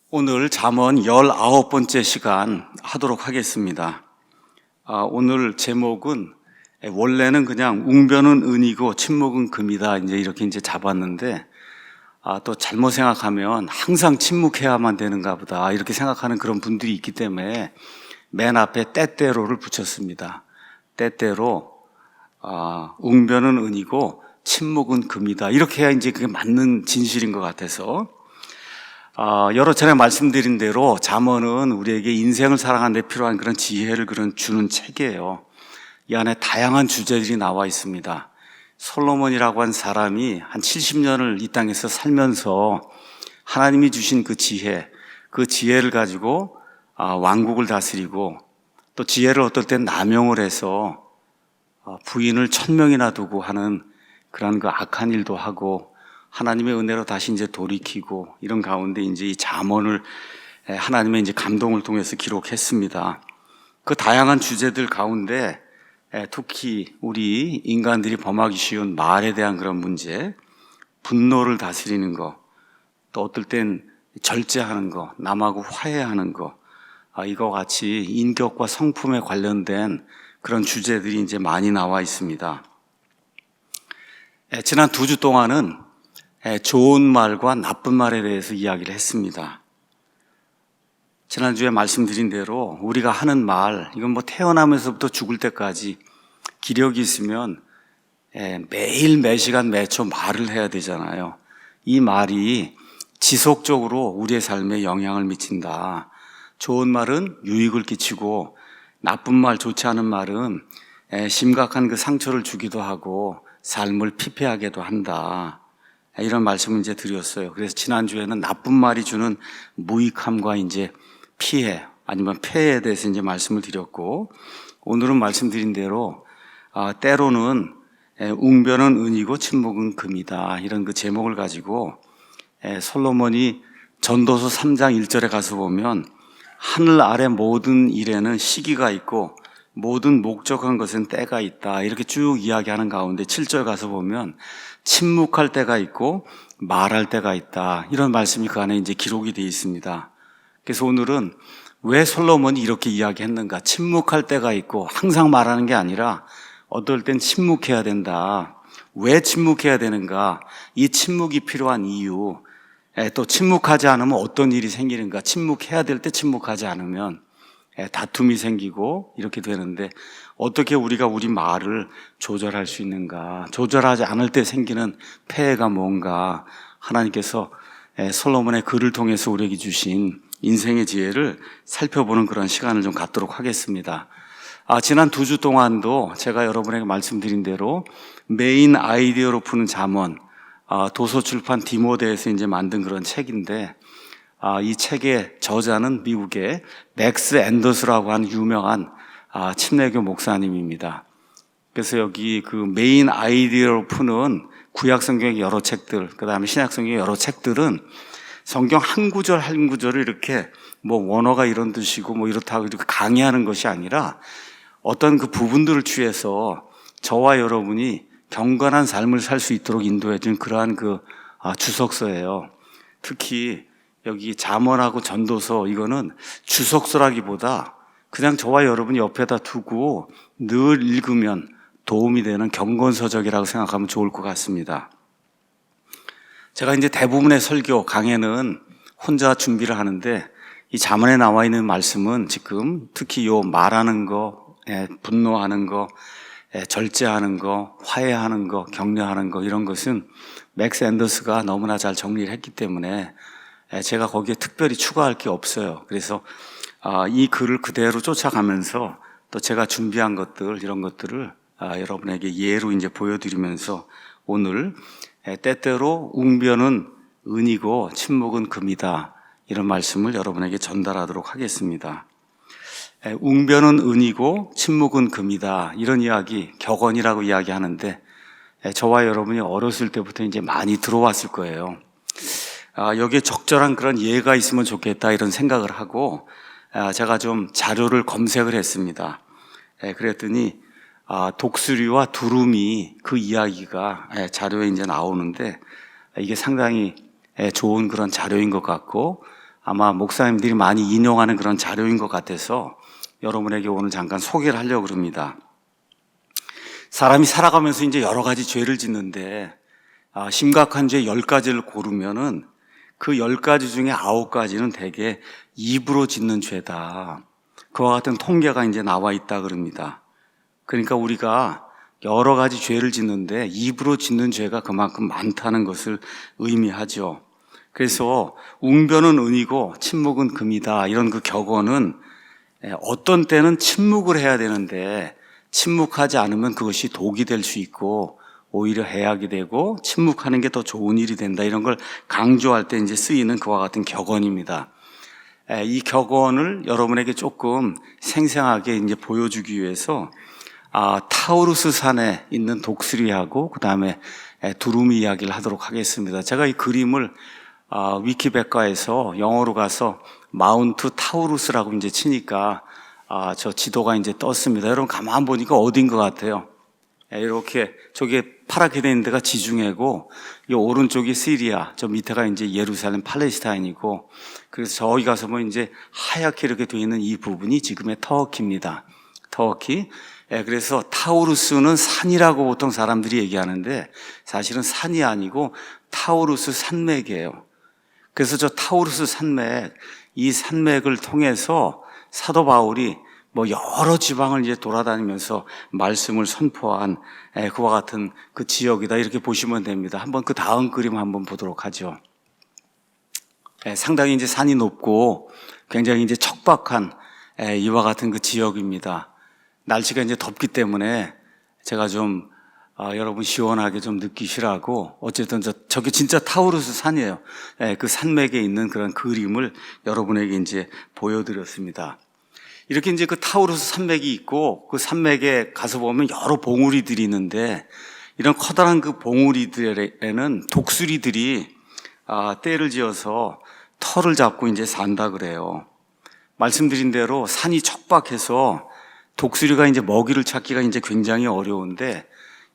오늘 잠언 19번째 시간 하도록 하겠습니다. 오늘 제목은 원래는 그냥 웅변은 은이고 침묵은 금이다 이렇게 잡았는데 또 잘못 생각하면 항상 침묵해야만 되는가 보다 이렇게 생각하는 그런 분들이 있기 때문에 맨 앞에 때때로를 붙였습니다. 때때로 웅변은 은이고 침묵은 금이다 이렇게 해야 그게 맞는 진실인 것 같아서 여러 차례 말씀드린 대로 잠언은 우리에게 인생을 살아가는 데 필요한 그런 지혜를 주는 책이에요. 이 안에 다양한 주제들이 나와 있습니다. 솔로몬이라고 한 사람이 한 70년을 이 땅에서 살면서 하나님이 주신 그 지혜를 가지고 왕국을 다스리고 또 지혜를 어떨 땐 남용을 해서 부인을 1000명이나 두고 하는 그런 그 악한 일도 하고 하나님의 은혜로 다시 돌이키고 이런 가운데 이 잠언을 하나님의 감동을 통해서 기록했습니다. 그 다양한 주제들 가운데 특히 우리 인간들이 범하기 쉬운 말에 대한 그런 문제, 분노를 다스리는 거, 또 어떨 땐 절제하는 거, 남하고 화해하는 거, 이거 같이 인격과 성품에 관련된 그런 주제들이 많이 나와 있습니다. 지난 2주 동안은 좋은 말과 나쁜 말에 대해서 이야기를 했습니다. 지난주에 말씀드린 대로 우리가 하는 말, 이건 태어나면서부터 죽을 때까지 기력이 있으면 매일 매시간 매초 말을 해야 되잖아요. 이 말이 지속적으로 우리의 삶에 영향을 미친다. 좋은 말은 유익을 끼치고 나쁜 말, 좋지 않은 말은 심각한 그 상처를 주기도 하고 삶을 피폐하게도 한다. 이런 말씀을 드렸어요. 그래서 지난주에는 나쁜 말이 주는 무익함과 피해 아니면 폐해에 대해서 말씀을 드렸고, 오늘은 말씀드린 대로 때로는 웅변은 은이고 침묵은 금이다 이런 그 제목을 가지고 솔로몬이 전도서 3장 1절에 가서 보면 하늘 아래 모든 일에는 시기가 있고 모든 목적한 것은 때가 있다 이렇게 쭉 이야기하는 가운데 7절 가서 보면 침묵할 때가 있고 말할 때가 있다 이런 말씀이 그 안에 기록이 되어 있습니다. 그래서 오늘은 왜 솔로몬이 이렇게 이야기했는가, 침묵할 때가 있고 항상 말하는 게 아니라 어떨 땐 침묵해야 된다, 왜 침묵해야 되는가, 이 침묵이 필요한 이유, 또 침묵하지 않으면 어떤 일이 생기는가, 침묵해야 될 때 침묵하지 않으면 다툼이 생기고 이렇게 되는데 어떻게 우리가 우리 말을 조절할 수 있는가, 조절하지 않을 때 생기는 폐해가 뭔가, 하나님께서 솔로몬의 글을 통해서 우리에게 주신 인생의 지혜를 살펴보는 그런 시간을 좀 갖도록 하겠습니다. 지난 2주 동안도 제가 여러분에게 말씀드린 대로 메인 아이디어로 푸는 잠언, 도서출판 디모데에서 만든 그런 책인데 이 책의 저자는 미국의 맥스 앤더스라고 하는 유명한 침례교 목사님입니다. 그래서 여기 그 메인 아이디어로 푸는 구약 성경의 여러 책들, 그 다음에 신약 성경의 여러 책들은 성경 한 구절 한 구절을 이렇게 원어가 이런 뜻이고 이렇다고 이렇게 강의하는 것이 아니라 어떤 그 부분들을 취해서 저와 여러분이 경건한 삶을 살 수 있도록 인도해 준 그러한 그 주석서예요. 특히 여기 잠언하고 전도서, 이거는 주석서라기보다 그냥 저와 여러분이 옆에다 두고 늘 읽으면 도움이 되는 경건서적이라고 생각하면 좋을 것 같습니다. 제가 대부분의 설교 강해는 혼자 준비를 하는데 이 잠언에 나와 있는 말씀은 지금 특히 요 말하는 거, 분노하는 거, 절제하는 거, 화해하는 거, 격려하는 거, 이런 것은 맥스 앤더스가 너무나 잘 정리를 했기 때문에 제가 거기에 특별히 추가할 게 없어요. 그래서 이 글을 그대로 쫓아가면서 또 제가 준비한 것들, 이런 것들을 여러분에게 예로 보여드리면서 오늘 때때로 웅변은 은이고 침묵은 금이다 이런 말씀을 여러분에게 전달하도록 하겠습니다. 웅변은 은이고 침묵은 금이다 이런 이야기, 격언이라고 이야기하는데 저와 여러분이 어렸을 때부터 많이 들어왔을 거예요. 여기에 적절한 그런 예가 있으면 좋겠다 이런 생각을 하고 제가 좀 자료를 검색을 했습니다. 그랬더니 독수리와 두루미 그 이야기가 자료에 나오는데 이게 상당히 좋은 그런 자료인 것 같고 아마 목사님들이 많이 인용하는 그런 자료인 것 같아서 여러분에게 오늘 잠깐 소개를 하려고 합니다. 사람이 살아가면서 이제 여러 가지 죄를 짓는데 심각한 죄 10가지를 고르면은 그 10가지 중에 9가지는 대개 입으로 짓는 죄다. 그와 같은 통계가 이제 나와 있다 그럽니다. 그러니까 우리가 여러 가지 죄를 짓는데 입으로 짓는 죄가 그만큼 많다는 것을 의미하죠. 그래서 웅변은 은이고 침묵은 금이다. 이런 그 격언은 어떤 때는 침묵을 해야 되는데 침묵하지 않으면 그것이 독이 될 수 있고 오히려 해악이 되고 침묵하는 게 더 좋은 일이 된다. 이런 걸 강조할 때 이제 쓰이는 그와 같은 격언입니다. 이 격언을 여러분에게 조금 생생하게 이제 보여주기 위해서 타우루스 산에 있는 독수리하고 그 다음에 두루미 이야기를 하도록 하겠습니다. 제가 이 그림을 위키백과에서 영어로 가서 마운트 타우루스라고 이제 치니까 저 지도가 이제 떴습니다. 여러분 가만 보니까 어딘 것 같아요? 이렇게 저게 파랗게 되어 있는 데가 지중해고 이 오른쪽이 시리아, 저 밑에가 이제 예루살렘 팔레스타인이고 그래서 저기 가서 보면 이제 하얗게 이렇게 되어 있는 이 부분이 지금의 터키입니다. 터키. 그래서 타우루스는 산이라고 보통 사람들이 얘기하는데 사실은 산이 아니고 타우루스 산맥이에요. 그래서 저 타우루스 산맥, 이 산맥을 통해서 사도 바울이 여러 지방을 이제 돌아다니면서 말씀을 선포한 그와 같은 그 지역이다. 이렇게 보시면 됩니다. 한번 그 다음 그림 한번 보도록 하죠. 상당히 이제 산이 높고 굉장히 이제 척박한 이와 같은 그 지역입니다. 날씨가 이제 덥기 때문에 제가 좀 여러분 시원하게 좀 느끼시라고 어쨌든 저게 진짜 타우루스 산이에요. 그 산맥에 있는 그런 그림을 여러분에게 이제 보여드렸습니다. 이렇게 이제 그 타우루스 산맥이 있고 그 산맥에 가서 보면 여러 봉우리들이 있는데 이런 커다란 그 봉우리들에는 독수리들이 떼를 지어서 털을 잡고 이제 산다 그래요. 말씀드린 대로 산이 척박해서 독수리가 이제 먹이를 찾기가 이제 굉장히 어려운데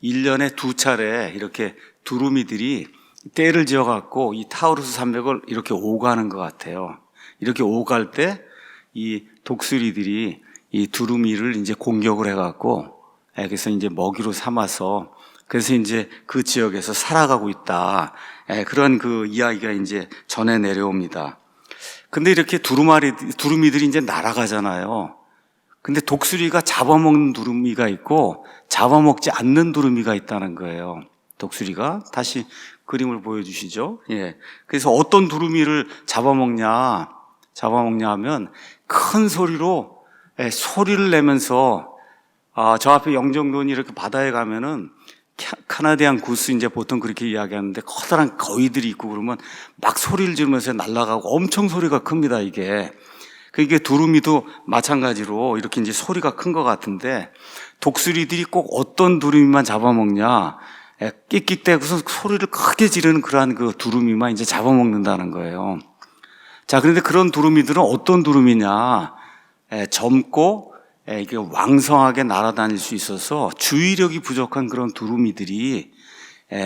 1년에 2차례 이렇게 두루미들이 떼를 지어갖고 이 타우루스 산맥을 이렇게 오가는 것 같아요. 이렇게 오갈 때 이 독수리들이 이 두루미를 이제 공격을 해갖고 그래서 이제 먹이로 삼아서 그래서 이제 그 지역에서 살아가고 있다. 그런 그 이야기가 이제 전해 내려옵니다. 근데 이렇게 두루미들이 이제 날아가잖아요. 근데 독수리가 잡아먹는 두루미가 있고 잡아먹지 않는 두루미가 있다는 거예요. 독수리가 다시 그림을 보여주시죠. 그래서 어떤 두루미를 잡아먹냐 하면 큰 소리로 소리를 내면서 저 앞에 영종도원이 이렇게 바다에 가면은 카나디안 구스 이제 보통 그렇게 이야기하는데 커다란 거위들이 있고 그러면 막 소리를 지르면서 날아가고 엄청 소리가 큽니다. 이게 두루미도 마찬가지로 이렇게 이제 소리가 큰 것 같은데 독수리들이 꼭 어떤 두루미만 잡아먹냐 끽끽대고서 소리를 크게 지르는 그러한 그 두루미만 이제 잡아먹는다는 거예요. 자, 그런데 그런 두루미들은 어떤 두루미냐? 젊고 이게 왕성하게 날아다닐 수 있어서 주의력이 부족한 그런 두루미들이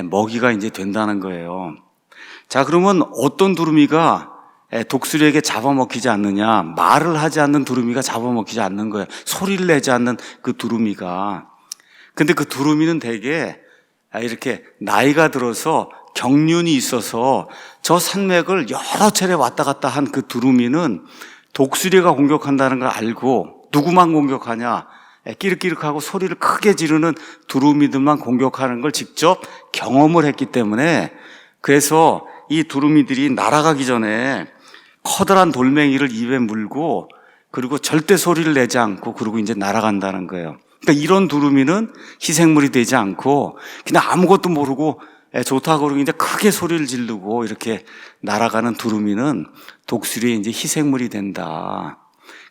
먹이가 이제 된다는 거예요. 자, 그러면 어떤 두루미가 독수리에게 잡아먹히지 않느냐? 말을 하지 않는 두루미가 잡아먹히지 않는 거예요. 소리를 내지 않는 그 두루미가. 근데 그 두루미는 대개 이렇게 나이가 들어서 경륜이 있어서 저 산맥을 여러 차례 왔다 갔다 한 그 두루미는 독수리가 공격한다는 걸 알고 누구만 공격하냐? 끼륵끼륵하고 소리를 크게 지르는 두루미들만 공격하는 걸 직접 경험을 했기 때문에 그래서 이 두루미들이 날아가기 전에 커다란 돌멩이를 입에 물고 그리고 절대 소리를 내지 않고 그러고 이제 날아간다는 거예요. 그러니까 이런 두루미는 희생물이 되지 않고 그냥 아무것도 모르고 좋다고 그러고 이제 크게 소리를 지르고 이렇게 날아가는 두루미는 독수리의 이제 희생물이 된다.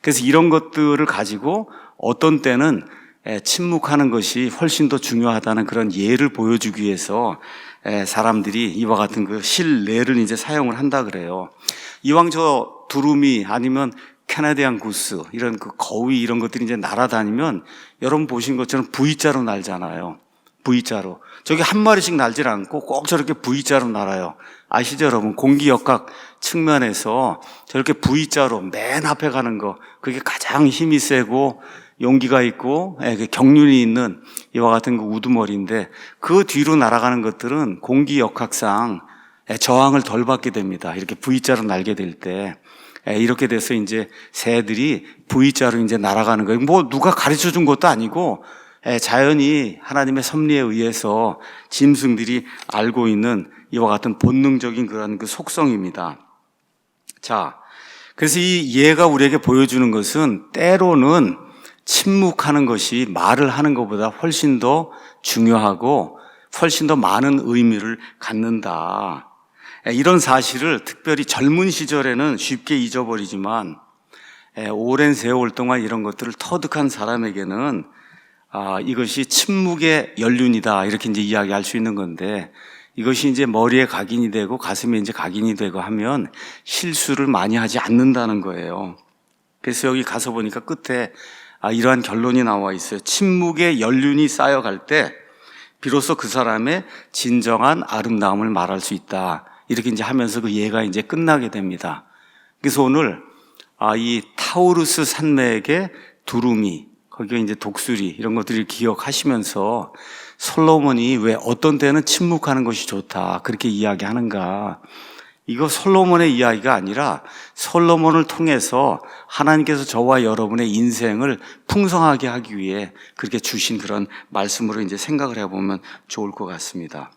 그래서 이런 것들을 가지고 어떤 때는 침묵하는 것이 훨씬 더 중요하다는 그런 예를 보여주기 위해서 사람들이 이와 같은 그 실례를 이제 사용을 한다 그래요. 이왕 저 두루미 아니면 캐나디안 구스 이런 그 거위 이런 것들이 이제 날아다니면 여러분 보신 것처럼 V자로 날잖아요. V자로. 저기 한 마리씩 날질 않고 꼭 저렇게 V자로 날아요. 아시죠, 여러분? 공기역학 측면에서 저렇게 V자로 맨 앞에 가는 거, 그게 가장 힘이 세고 용기가 있고 경륜이 있는 이와 같은 그 우두머리인데, 그 뒤로 날아가는 것들은 공기역학상 저항을 덜 받게 됩니다. 이렇게 V자로 날게 될 때. 이렇게 돼서 이제 새들이 V자로 이제 날아가는 거예요. 뭐 누가 가르쳐 준 것도 아니고 자연이 하나님의 섭리에 의해서 짐승들이 알고 있는 이와 같은 본능적인 그런 그 속성입니다. 자, 그래서 이 예가 우리에게 보여주는 것은 때로는 침묵하는 것이 말을 하는 것보다 훨씬 더 중요하고 훨씬 더 많은 의미를 갖는다. 이런 사실을 특별히 젊은 시절에는 쉽게 잊어버리지만 오랜 세월 동안 이런 것들을 터득한 사람에게는 이것이 침묵의 연륜이다, 이렇게 이제 이야기할 수 있는 건데, 이것이 이제 머리에 각인이 되고 가슴에 이제 각인이 되고 하면 실수를 많이 하지 않는다는 거예요. 그래서 여기 가서 보니까 끝에 이러한 결론이 나와 있어요. 침묵의 연륜이 쌓여갈 때 비로소 그 사람의 진정한 아름다움을 말할 수 있다, 이렇게 이제 하면서 그 예가 이제 끝나게 됩니다. 그래서 오늘 이 타우루스 산맥의 두루미, 거기에 이제 독수리, 이런 것들을 기억하시면서 솔로몬이 왜 어떤 때는 침묵하는 것이 좋다, 그렇게 이야기하는가. 이거 솔로몬의 이야기가 아니라 솔로몬을 통해서 하나님께서 저와 여러분의 인생을 풍성하게 하기 위해 그렇게 주신 그런 말씀으로 이제 생각을 해보면 좋을 것 같습니다.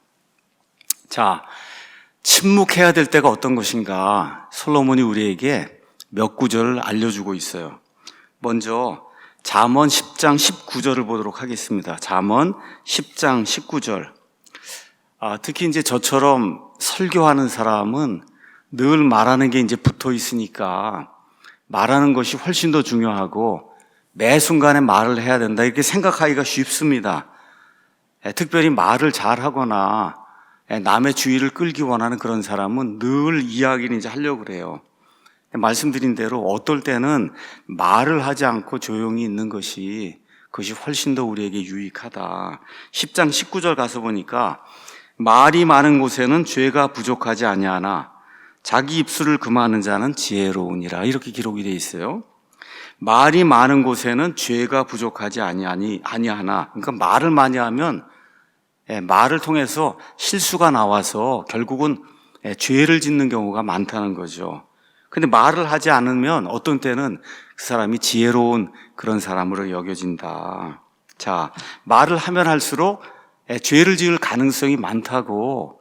자, 침묵해야 될 때가 어떤 것인가, 솔로몬이 우리에게 몇 구절을 알려주고 있어요. 먼저 잠언 10장 19절을 보도록 하겠습니다. 잠언 10장 19절. 특히 이제 저처럼 설교하는 사람은 늘 말하는 게 이제 붙어 있으니까 말하는 것이 훨씬 더 중요하고 매 순간에 말을 해야 된다, 이렇게 생각하기가 쉽습니다. 특별히 말을 잘하거나 남의 주의를 끌기 원하는 그런 사람은 늘 이야기를 이제 하려고 그래요. 말씀드린 대로 어떨 때는 말을 하지 않고 조용히 있는 것이, 그것이 훨씬 더 우리에게 유익하다. 10장 19절 가서 보니까 말이 많은 곳에는 죄가 부족하지 아니하나 자기 입술을 금하는 자는 지혜로우니라, 이렇게 기록이 되어 있어요. 말이 많은 곳에는 죄가 부족하지 아니하나, 그러니까 말을 많이 하면 말을 통해서 실수가 나와서 결국은 죄를 짓는 경우가 많다는 거죠. 근데 말을 하지 않으면 어떤 때는 그 사람이 지혜로운 그런 사람으로 여겨진다. 자, 말을 하면 할수록 죄를 지을 가능성이 많다고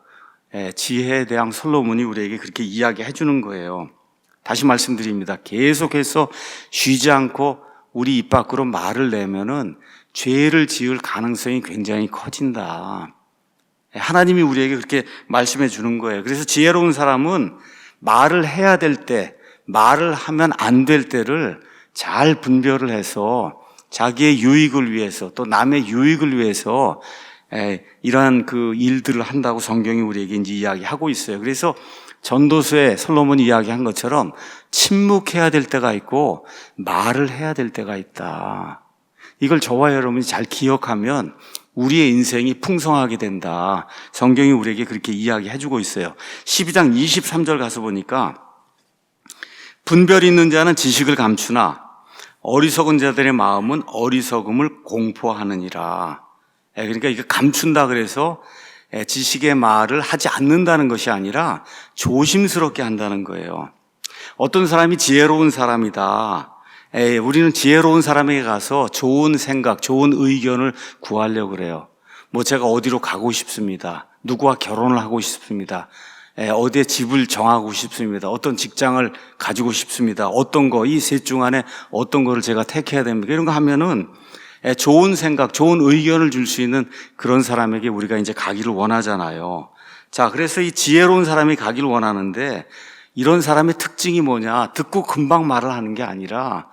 지혜에 대한 솔로몬이 우리에게 그렇게 이야기해 주는 거예요. 다시 말씀드립니다. 계속해서 쉬지 않고 우리 입 밖으로 말을 내면은 죄를 지을 가능성이 굉장히 커진다. 하나님이 우리에게 그렇게 말씀해 주는 거예요. 그래서 지혜로운 사람은 말을 해야 될 때, 말을 하면 안 될 때를 잘 분별을 해서 자기의 유익을 위해서 또 남의 유익을 위해서 이러한 그 일들을 한다고 성경이 우리에게 이제 이야기하고 있어요. 그래서 전도서에 솔로몬이 이야기한 것처럼 침묵해야 될 때가 있고 말을 해야 될 때가 있다. 이걸 저와 여러분이 잘 기억하면 우리의 인생이 풍성하게 된다. 성경이 우리에게 그렇게 이야기해주고 있어요. 12장 23절 가서 보니까 분별 있는 자는 지식을 감추나 어리석은 자들의 마음은 어리석음을 공포하느니라. 그러니까 이거 감춘다 그래서 지식의 말을 하지 않는다는 것이 아니라 조심스럽게 한다는 거예요. 어떤 사람이 지혜로운 사람이다, 우리는 지혜로운 사람에게 가서 좋은 생각, 좋은 의견을 구하려고 그래요. 뭐 제가 어디로 가고 싶습니다, 누구와 결혼을 하고 싶습니다, 어디에 집을 정하고 싶습니다, 어떤 직장을 가지고 싶습니다, 어떤 거, 이 셋 중 안에 어떤 거를 제가 택해야 됩니까, 이런 거 하면은 좋은 생각, 좋은 의견을 줄 수 있는 그런 사람에게 우리가 이제 가기를 원하잖아요. 자, 그래서 이 지혜로운 사람이 가기를 원하는데, 이런 사람의 특징이 뭐냐, 듣고 금방 말을 하는 게 아니라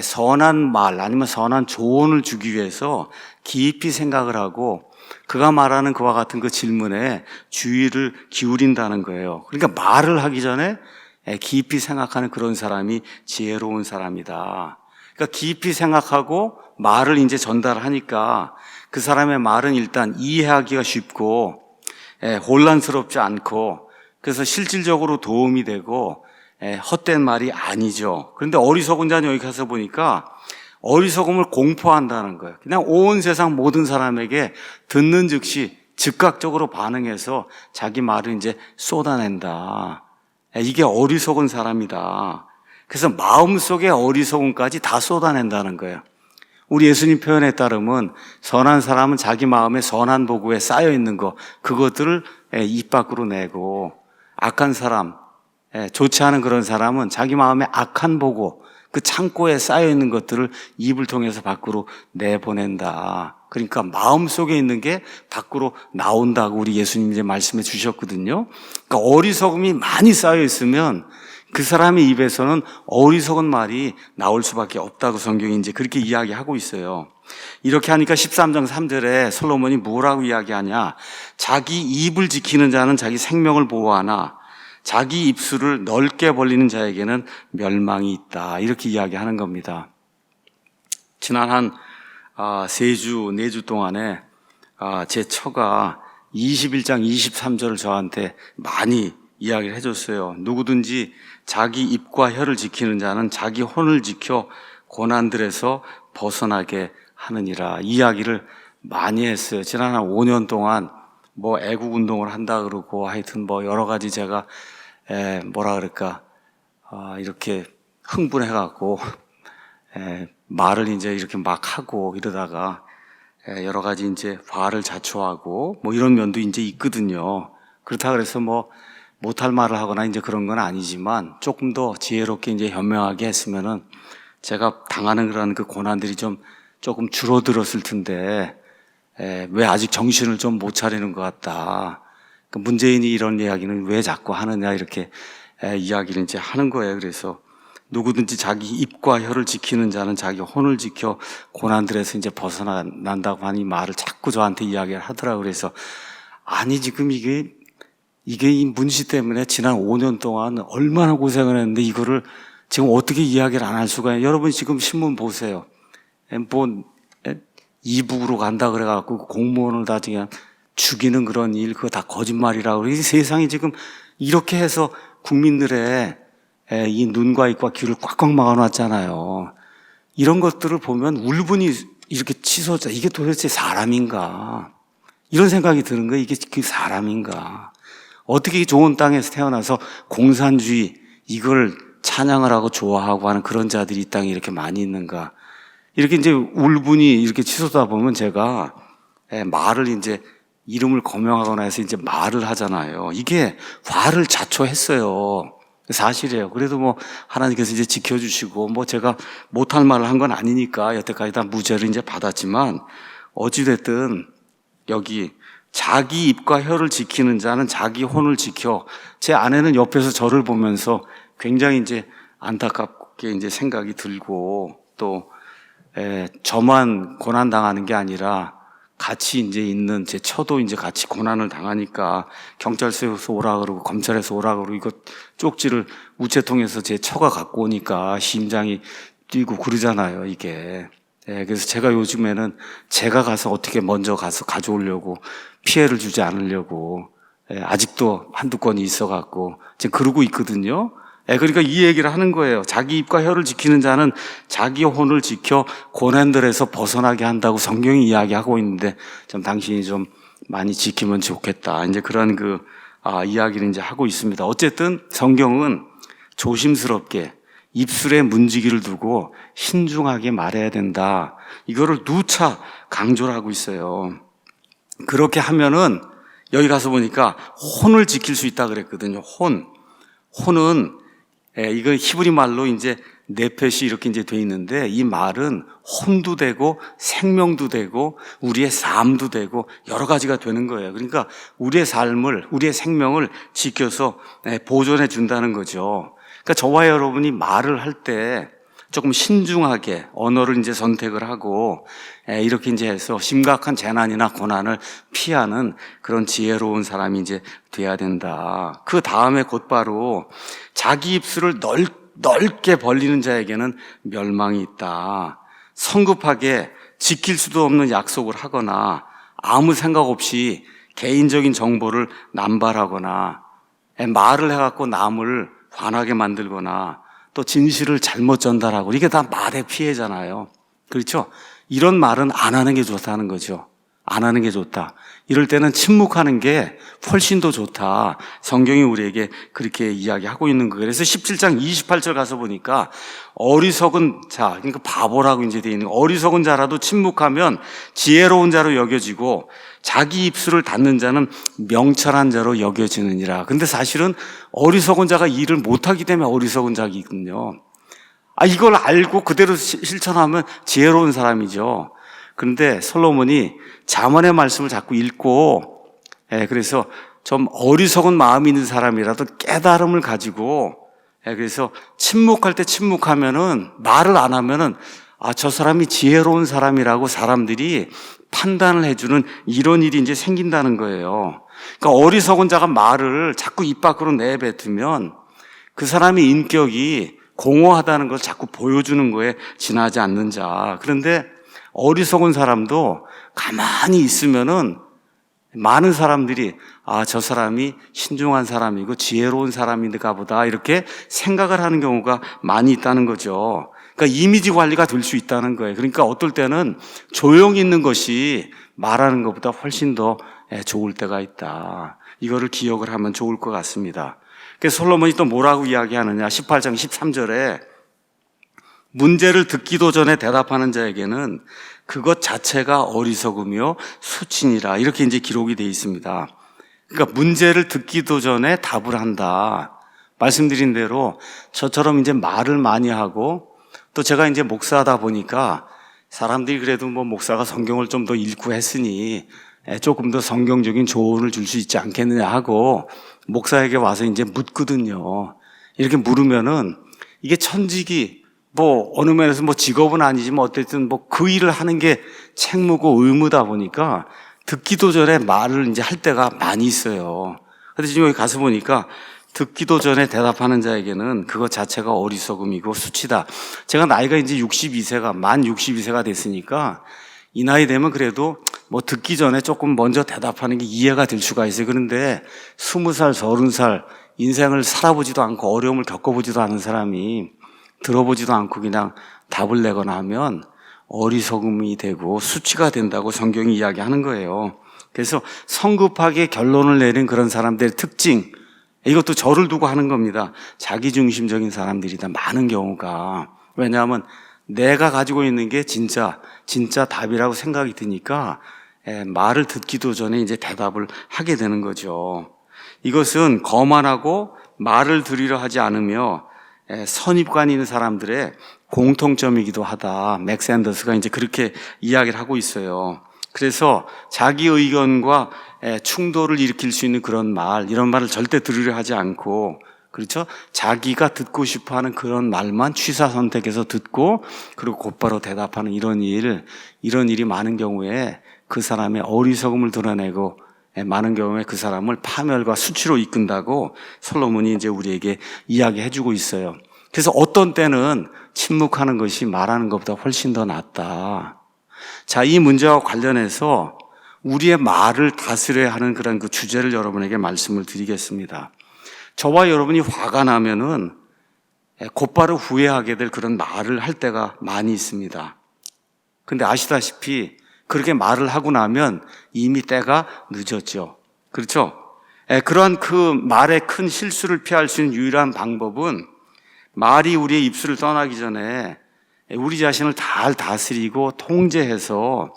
선한 말 아니면 선한 조언을 주기 위해서 깊이 생각을 하고 그가 말하는 그와 같은 그 질문에 주의를 기울인다는 거예요. 그러니까 말을 하기 전에 깊이 생각하는 그런 사람이 지혜로운 사람이다. 그러니까 깊이 생각하고 말을 이제 전달하니까 그 사람의 말은 일단 이해하기가 쉽고 혼란스럽지 않고 그래서 실질적으로 도움이 되고 헛된 말이 아니죠. 그런데 어리석은 자는 여기 가서 보니까 어리석음을 공포한다는 거예요. 그냥 온 세상 모든 사람에게 듣는 즉시 즉각적으로 반응해서 자기 말을 이제 쏟아낸다. 이게 어리석은 사람이다. 그래서 마음속의 어리석음까지 다 쏟아낸다는 거예요. 우리 예수님 표현에 따르면 선한 사람은 자기 마음에 선한 보고에 쌓여 있는 거, 그것들을 입 밖으로 내고, 악한 사람, 좋지 않은 그런 사람은 자기 마음에 악한 보고, 그 창고에 쌓여 있는 것들을 입을 통해서 밖으로 내보낸다. 그러니까 마음속에 있는 게 밖으로 나온다고 우리 예수님 이제 말씀해 주셨거든요. 그러니까 어리석음이 많이 쌓여 있으면 그 사람의 입에서는 어리석은 말이 나올 수밖에 없다고 성경이 이제 그렇게 이야기하고 있어요. 이렇게 하니까 13장 3절에 솔로몬이 뭐라고 이야기하냐? 자기 입을 지키는 자는 자기 생명을 보호하나 자기 입술을 넓게 벌리는 자에게는 멸망이 있다. 이렇게 이야기하는 겁니다. 지난 한 3주, 4주 동안에 제 처가 21장 23절을 저한테 많이 이야기를 해줬어요. 누구든지 자기 입과 혀를 지키는 자는 자기 혼을 지켜 고난들에서 벗어나게 하느니라. 이야기를 많이 했어요. 지난 한 5년 동안 뭐 애국 운동을 한다 그러고 하여튼 뭐 여러 가지 제가 뭐라 그럴까 이렇게 흥분해갖고 말을 이제 이렇게 막 하고 이러다가 여러 가지 이제 화를 자초하고 뭐 이런 면도 이제 있거든요. 그렇다 그래서 뭐 못할 말을 하거나 이제 그런 건 아니지만 조금 더 지혜롭게 이제 현명하게 했으면은 제가 당하는 그런 그 고난들이 좀 조금 줄어들었을 텐데 왜 아직 정신을 좀 못 차리는 것 같다. 그 문재인이 이런 이야기는 왜 자꾸 하느냐 이렇게 이야기를 이제 하는 거예요. 그래서 누구든지 자기 입과 혀를 지키는 자는 자기 혼을 지켜 고난들에서 이제 벗어난다고 하는 이 말을 자꾸 저한테 이야기를 하더라고요. 그래서 아니 지금 이게 이 문시 때문에 지난 5년 동안 얼마나 고생을 했는데 이거를 지금 어떻게 이야기를 안 할 수가 있어요. 여러분 지금 신문 보세요. 뭐 이북으로 간다 그래갖고 공무원을 다 그냥 죽이는 그런 일 그거 다 거짓말이라고. 이 세상이 지금 이렇게 해서 국민들의 이 눈과 입과 귀를 꽉꽉 막아놨잖아요. 이런 것들을 보면 울분이 이렇게 치솟아. 이게 도대체 사람인가? 이런 생각이 드는 거예요. 이게 사람인가? 어떻게 좋은 땅에서 태어나서 공산주의 이걸 찬양을 하고 좋아하고 하는 그런 자들이 이 땅에 이렇게 많이 있는가? 이렇게 이제 울분이 이렇게 치솟다 보면 제가 말을 이제 이름을 거명하거나 해서 이제 말을 하잖아요. 이게 화를 자초했어요. 사실이에요. 그래도 뭐 하나님께서 이제 지켜주시고 뭐 제가 못할 말을 한 건 아니니까 여태까지 다 무죄를 이제 받았지만 어찌됐든 여기 자기 입과 혀를 지키는 자는 자기 혼을 지켜. 제 아내는 옆에서 저를 보면서 굉장히 이제 안타깝게 이제 생각이 들고 또 저만 고난 당하는 게 아니라 같이 이제 있는 제 처도 이제 같이 고난을 당하니까 경찰서에서 오라 그러고 검찰에서 오라 그러고 이거 쪽지를 우체통에서 제 처가 갖고 오니까 심장이 뛰고 그러잖아요, 이게. 그래서 제가 요즘에는 제가 가서 어떻게 먼저 가서 가져오려고 피해를 주지 않으려고 아직도 한두 건이 있어갖고 지금 그러고 있거든요. 그러니까 이 얘기를 하는 거예요. 자기 입과 혀를 지키는 자는 자기 혼을 지켜 고난들에서 벗어나게 한다고 성경이 이야기하고 있는데 좀 당신이 좀 많이 지키면 좋겠다. 이제 그런 이야기를 이제 하고 있습니다. 어쨌든 성경은 조심스럽게 입술에 문지기를 두고 신중하게 말해야 된다. 이거를 누차 강조를 하고 있어요. 그렇게 하면은 여기 가서 보니까 혼을 지킬 수 있다 그랬거든요. 혼은 이거 히브리 말로 이제 네펫이 이렇게 이제 돼 있는데 이 말은 혼도 되고 생명도 되고 우리의 삶도 되고 여러 가지가 되는 거예요. 그러니까 우리의 삶을, 우리의 생명을 지켜서 보존해 준다는 거죠. 그러니까 저와 여러분이 말을 할 때 조금 신중하게 언어를 이제 선택을 하고 이렇게 이제 해서 심각한 재난이나 고난을 피하는 그런 지혜로운 사람이 이제 돼야 된다. 그 다음에 곧바로 자기 입술을 넓게 벌리는 자에게는 멸망이 있다. 성급하게 지킬 수도 없는 약속을 하거나 아무 생각 없이 개인적인 정보를 남발하거나 말을 해갖고 남을 화나게 만들거나 또 진실을 잘못 전달하고 이게 다 말의 피해잖아요. 그렇죠? 이런 말은 안 하는 게 좋다는 거죠. 안 하는 게 좋다. 이럴 때는 침묵하는 게 훨씬 더 좋다. 성경이 우리에게 그렇게 이야기하고 있는 거예요. 그래서 17장 28절 가서 보니까 어리석은 자, 그러니까 바보라고 이제 되어 있는 거. 어리석은 자라도 침묵하면 지혜로운 자로 여겨지고 자기 입술을 닫는 자는 명철한 자로 여겨지느니라. 근데 사실은 어리석은 자가 일을 못하기 때문에 어리석은 자이거든요. 이걸 알고 그대로 실천하면 지혜로운 사람이죠. 그런데 솔로몬이 잠언의 말씀을 자꾸 읽고, 그래서 좀 어리석은 마음이 있는 사람이라도 깨달음을 가지고, 그래서 침묵할 때 침묵하면은, 말을 안 하면은, 저 사람이 지혜로운 사람이라고 사람들이 판단을 해주는 이런 일이 이제 생긴다는 거예요. 그러니까 어리석은 자가 말을 자꾸 입 밖으로 내뱉으면 그 사람의 인격이 공허하다는 걸 자꾸 보여주는 거에 지나지 않는 자. 그런데 어리석은 사람도 가만히 있으면은 많은 사람들이 저 사람이 신중한 사람이고 지혜로운 사람인가 보다 이렇게 생각을 하는 경우가 많이 있다는 거죠. 그러니까 이미지 관리가 될 수 있다는 거예요. 그러니까 어떨 때는 조용히 있는 것이 말하는 것보다 훨씬 더 좋을 때가 있다. 이거를 기억을 하면 좋을 것 같습니다. 그래서 솔로몬이 또 뭐라고 이야기하느냐. 18장 13절에 문제를 듣기도 전에 대답하는 자에게는 그것 자체가 어리석으며 수치니라. 이렇게 이제 기록이 되어 있습니다. 그러니까 문제를 듣기도 전에 답을 한다. 말씀드린 대로 저처럼 이제 말을 많이 하고 또 제가 이제 목사하다 보니까 사람들이 그래도 뭐 목사가 성경을 좀 더 읽고 했으니 조금 더 성경적인 조언을 줄 수 있지 않겠느냐 하고 목사에게 와서 이제 묻거든요. 이렇게 물으면은 이게 천직이 뭐 어느 면에서 뭐 직업은 아니지만 어쨌든 뭐 그 일을 하는 게 책무고 의무다 보니까 듣기도 전에 말을 이제 할 때가 많이 있어요. 그런데 지금 여기 가서 보니까 듣기도 전에 대답하는 자에게는 그것 자체가 어리석음이고 수치다. 제가 나이가 이제 62세가 만 62세가 됐으니까 이 나이 되면 그래도 뭐 듣기 전에 조금 먼저 대답하는 게 이해가 될 수가 있어요. 그런데 20살, 30살 인생을 살아보지도 않고 어려움을 겪어보지도 않은 사람이 들어보지도 않고 그냥 답을 내거나 하면 어리석음이 되고 수치가 된다고 성경이 이야기하는 거예요. 그래서 성급하게 결론을 내린 그런 사람들의 특징, 이것도 저를 두고 하는 겁니다. 자기중심적인 사람들이다. 많은 경우가. 왜냐하면 내가 가지고 있는 게 진짜 답이라고 생각이 드니까 말을 듣기도 전에 이제 대답을 하게 되는 거죠. 이것은 거만하고 말을 들으려 하지 않으며 선입관이 있는 사람들의 공통점이기도 하다. 맥 샌더스가 이제 그렇게 이야기를 하고 있어요. 그래서 자기 의견과 충돌을 일으킬 수 있는 그런 말, 이런 말을 절대 들으려 하지 않고, 그렇죠? 자기가 듣고 싶어 하는 그런 말만 취사 선택해서 듣고, 그리고 곧바로 대답하는 이런 일이 많은 경우에 그 사람의 어리석음을 드러내고, 많은 경우에 그 사람을 파멸과 수치로 이끈다고 솔로몬이 이제 우리에게 이야기해 주고 있어요. 그래서 어떤 때는 침묵하는 것이 말하는 것보다 훨씬 더 낫다. 자, 이 문제와 관련해서 우리의 말을 다스려야 하는 그런 그 주제를 여러분에게 말씀을 드리겠습니다. 저와 여러분이 화가 나면은 곧바로 후회하게 될 그런 말을 할 때가 많이 있습니다. 근데 아시다시피 그렇게 말을 하고 나면 이미 때가 늦었죠. 그렇죠? 그러한 그 말의 큰 실수를 피할 수 있는 유일한 방법은 말이 우리의 입술을 떠나기 전에 우리 자신을 잘 다스리고 통제해서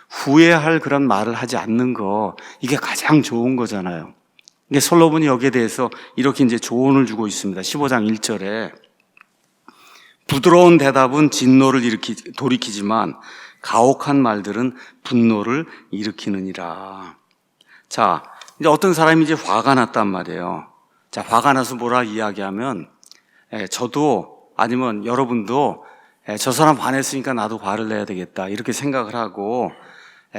후회할 그런 말을 하지 않는 거, 이게 가장 좋은 거잖아요. 이게 솔로몬이 여기에 대해서 이렇게 이제 조언을 주고 있습니다. 15장 1절에 부드러운 대답은 진노를 돌이키지만 가혹한 말들은 분노를 일으키느니라. 자, 이제 어떤 사람이 이제 화가 났단 말이에요. 자, 화가 나서 뭐라 이야기하면 저도 아니면 여러분도 저 사람 화냈으니까 나도 화를 내야 되겠다 이렇게 생각을 하고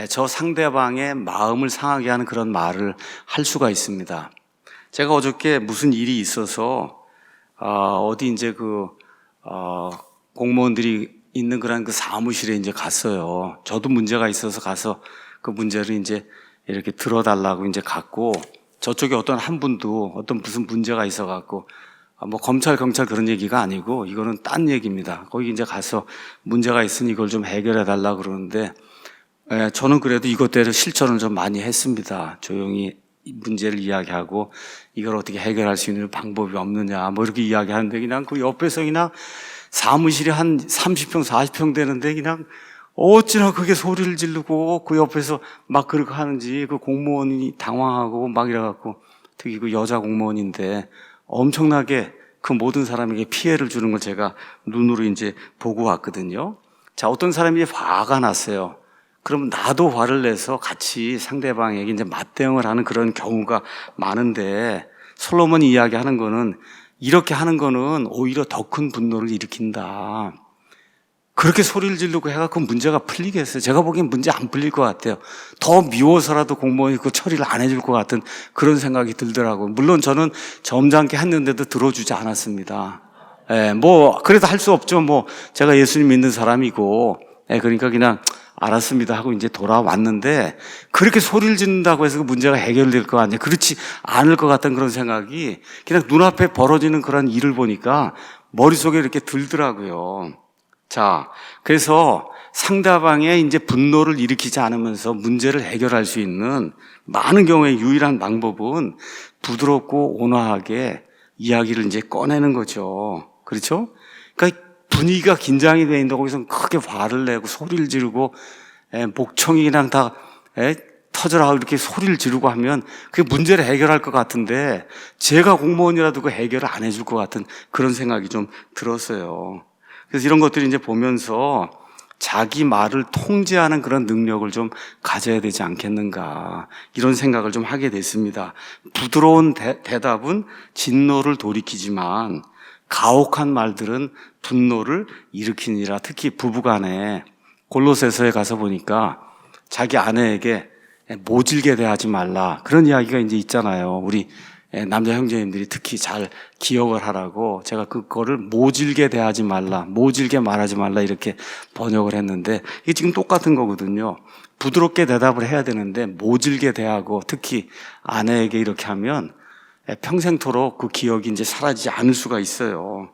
저 상대방의 마음을 상하게 하는 그런 말을 할 수가 있습니다. 제가 어저께 무슨 일이 있어서 어디 이제 공무원들이 있는 그런 그 사무실에 이제 갔어요. 저도 문제가 있어서 가서 그 문제를 이제 이렇게 들어달라고 이제 갔고, 저쪽에 어떤 한 분도 어떤 무슨 문제가 있어갖고 뭐 검찰 경찰 그런 얘기가 아니고 이거는 딴 얘기입니다. 거기 이제 가서 문제가 있으니 이걸 좀 해결해 달라 그러는데 저는 그래도 이것대로 실천을 좀 많이 했습니다. 조용히 문제를 이야기하고 이걸 어떻게 해결할 수 있는 방법이 없느냐 뭐 이렇게 이야기하는데 그냥 그 옆에서 그냥 사무실이 한 30평 40평 되는데 그냥 어찌나 그게 소리를 지르고 그 옆에서 막 그렇게 하는지 그 공무원이 당황하고 막 이래갖고 특히 그 여자 공무원인데 엄청나게 그 모든 사람에게 피해를 주는 걸 제가 눈으로 이제 보고 왔거든요. 자, 어떤 사람이 화가 났어요. 그럼 나도 화를 내서 같이 상대방에게 이제 맞대응을 하는 그런 경우가 많은데 솔로몬이 이야기하는 거는 이렇게 하는 거는 오히려 더 큰 분노를 일으킨다. 그렇게 소리를 지르고 해갖고 문제가 풀리겠어요. 제가 보기엔 문제 안 풀릴 것 같아요. 더 미워서라도 공무원이 그 처리를 안 해줄 것 같은 그런 생각이 들더라고요. 물론 저는 점잖게 했는데도 들어주지 않았습니다. 그래도 할 수 없죠. 제가 예수님 믿는 사람이고, 그러니까 그냥 알았습니다 하고 이제 돌아왔는데 그렇게 소리를 짓는다고 해서 그 문제가 해결될 거 아니에요. 그렇지 않을 것 같은 그런 생각이 그냥 눈앞에 벌어지는 그런 일을 보니까 머릿속에 이렇게 들더라고요. 자, 그래서 상대방의 이제 분노를 일으키지 않으면서 문제를 해결할 수 있는 많은 경우에 유일한 방법은 부드럽고 온화하게 이야기를 이제 꺼내는 거죠. 그렇죠? 그러니까 분위기가 긴장이 돼 있는데 거기서 크게 화를 내고 소리를 지르고 목청이랑 다 터져라 이렇게 소리를 지르고 하면 그게 문제를 해결할 것 같은데 제가 공무원이라도 그 해결을 안 해줄 것 같은 그런 생각이 좀 들었어요. 그래서 이런 것들이 이제 보면서 자기 말을 통제하는 그런 능력을 좀 가져야 되지 않겠는가 이런 생각을 좀 하게 됐습니다. 부드러운 대답은 진노를 돌이키지만 가혹한 말들은 분노를 일으키니라. 특히 부부간에 골로새서에 가서 보니까 자기 아내에게 모질게 대하지 말라 그런 이야기가 이제 있잖아요. 우리 남자 형제님들이 특히 잘 기억을 하라고 제가 그거를 모질게 대하지 말라, 모질게 말하지 말라 이렇게 번역을 했는데 이게 지금 똑같은 거거든요. 부드럽게 대답을 해야 되는데 모질게 대하고 특히 아내에게 이렇게 하면 평생토록 그 기억이 이제 사라지지 않을 수가 있어요.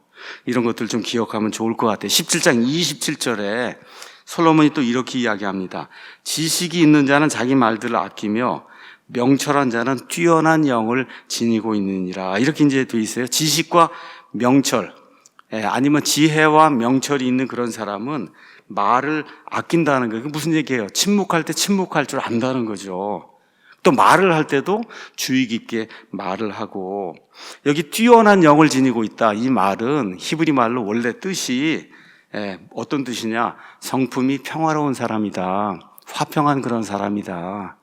이런 것들 좀 기억하면 좋을 것 같아요. 17장 27절에 솔로몬이 또 이렇게 이야기합니다. 지식이 있는 자는 자기 말들을 아끼며 명철한 자는 뛰어난 영을 지니고 있느니라. 이렇게 이제 돼 있어요. 지식과 명철, 아니면 지혜와 명철이 있는 그런 사람은 말을 아낀다는 거예요. 무슨 얘기예요? 침묵할 때 침묵할 줄 안다는 거죠. 또 말을 할 때도 주의 깊게 말을 하고 여기 뛰어난 영을 지니고 있다. 이 말은 히브리 말로 원래 뜻이 어떤 뜻이냐? 성품이 평화로운 사람이다. 화평한 그런 사람이다.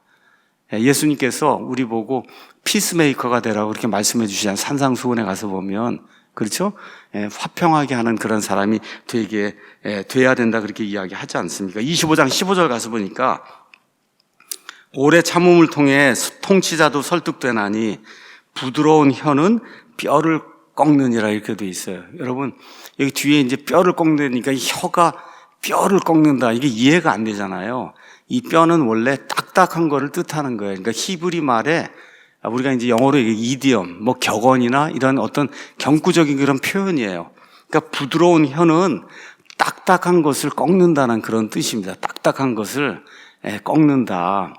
예수님께서 우리 보고 피스메이커가 되라고 그렇게 말씀해 주시잖아요. 산상수훈에 가서 보면 그렇죠? 화평하게 하는 그런 사람이 돼야 된다 그렇게 이야기하지 않습니까? 25장 15절 가서 보니까 오래 참음을 통해 통치자도 설득되나니 부드러운 혀는 뼈를 꺾느니라 이렇게 돼 있어요. 여러분 여기 뒤에 이제 뼈를 꺾느니까 이 혀가 뼈를 꺾는다 이게 이해가 안 되잖아요. 이 뼈는 원래 딱딱한 거를 뜻하는 거예요. 그러니까 히브리 말에 우리가 이제 영어로 이디엄, 격언이나 이런 어떤 경구적인 그런 표현이에요. 그러니까 부드러운 혀는 딱딱한 것을 꺾는다는 그런 뜻입니다. 딱딱한 것을 꺾는다.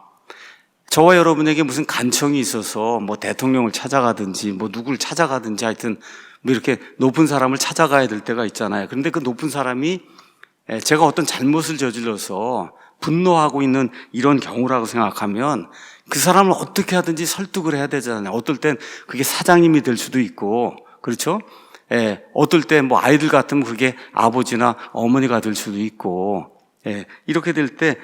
저와 여러분에게 무슨 간청이 있어서 대통령을 찾아가든지 누구를 찾아가든지 하여튼 이렇게 높은 사람을 찾아가야 될 때가 있잖아요. 그런데 그 높은 사람이 제가 어떤 잘못을 저질러서 분노하고 있는 이런 경우라고 생각하면 그 사람을 어떻게 하든지 설득을 해야 되잖아요. 어떨 땐 그게 사장님이 될 수도 있고, 그렇죠? 어떨 땐 아이들 같으면 그게 아버지나 어머니가 될 수도 있고, 이렇게 될 때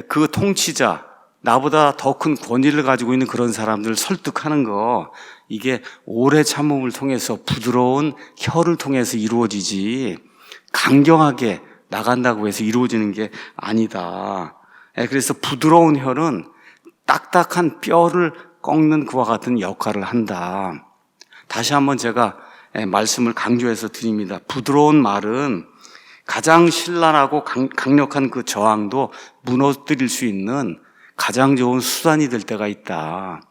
그 통치자, 나보다 더 큰 권위를 가지고 있는 그런 사람들을 설득하는 거, 이게 오래 참음을 통해서 부드러운 혀를 통해서 이루어지지, 강경하게 나간다고 해서 이루어지는 게 아니다. 그래서 부드러운 혀는 딱딱한 뼈를 꺾는 그와 같은 역할을 한다. 다시 한번 제가 말씀을 강조해서 드립니다. 부드러운 말은 가장 신랄하고 강력한 그 저항도 무너뜨릴 수 있는 가장 좋은 수단이 될 때가 있다.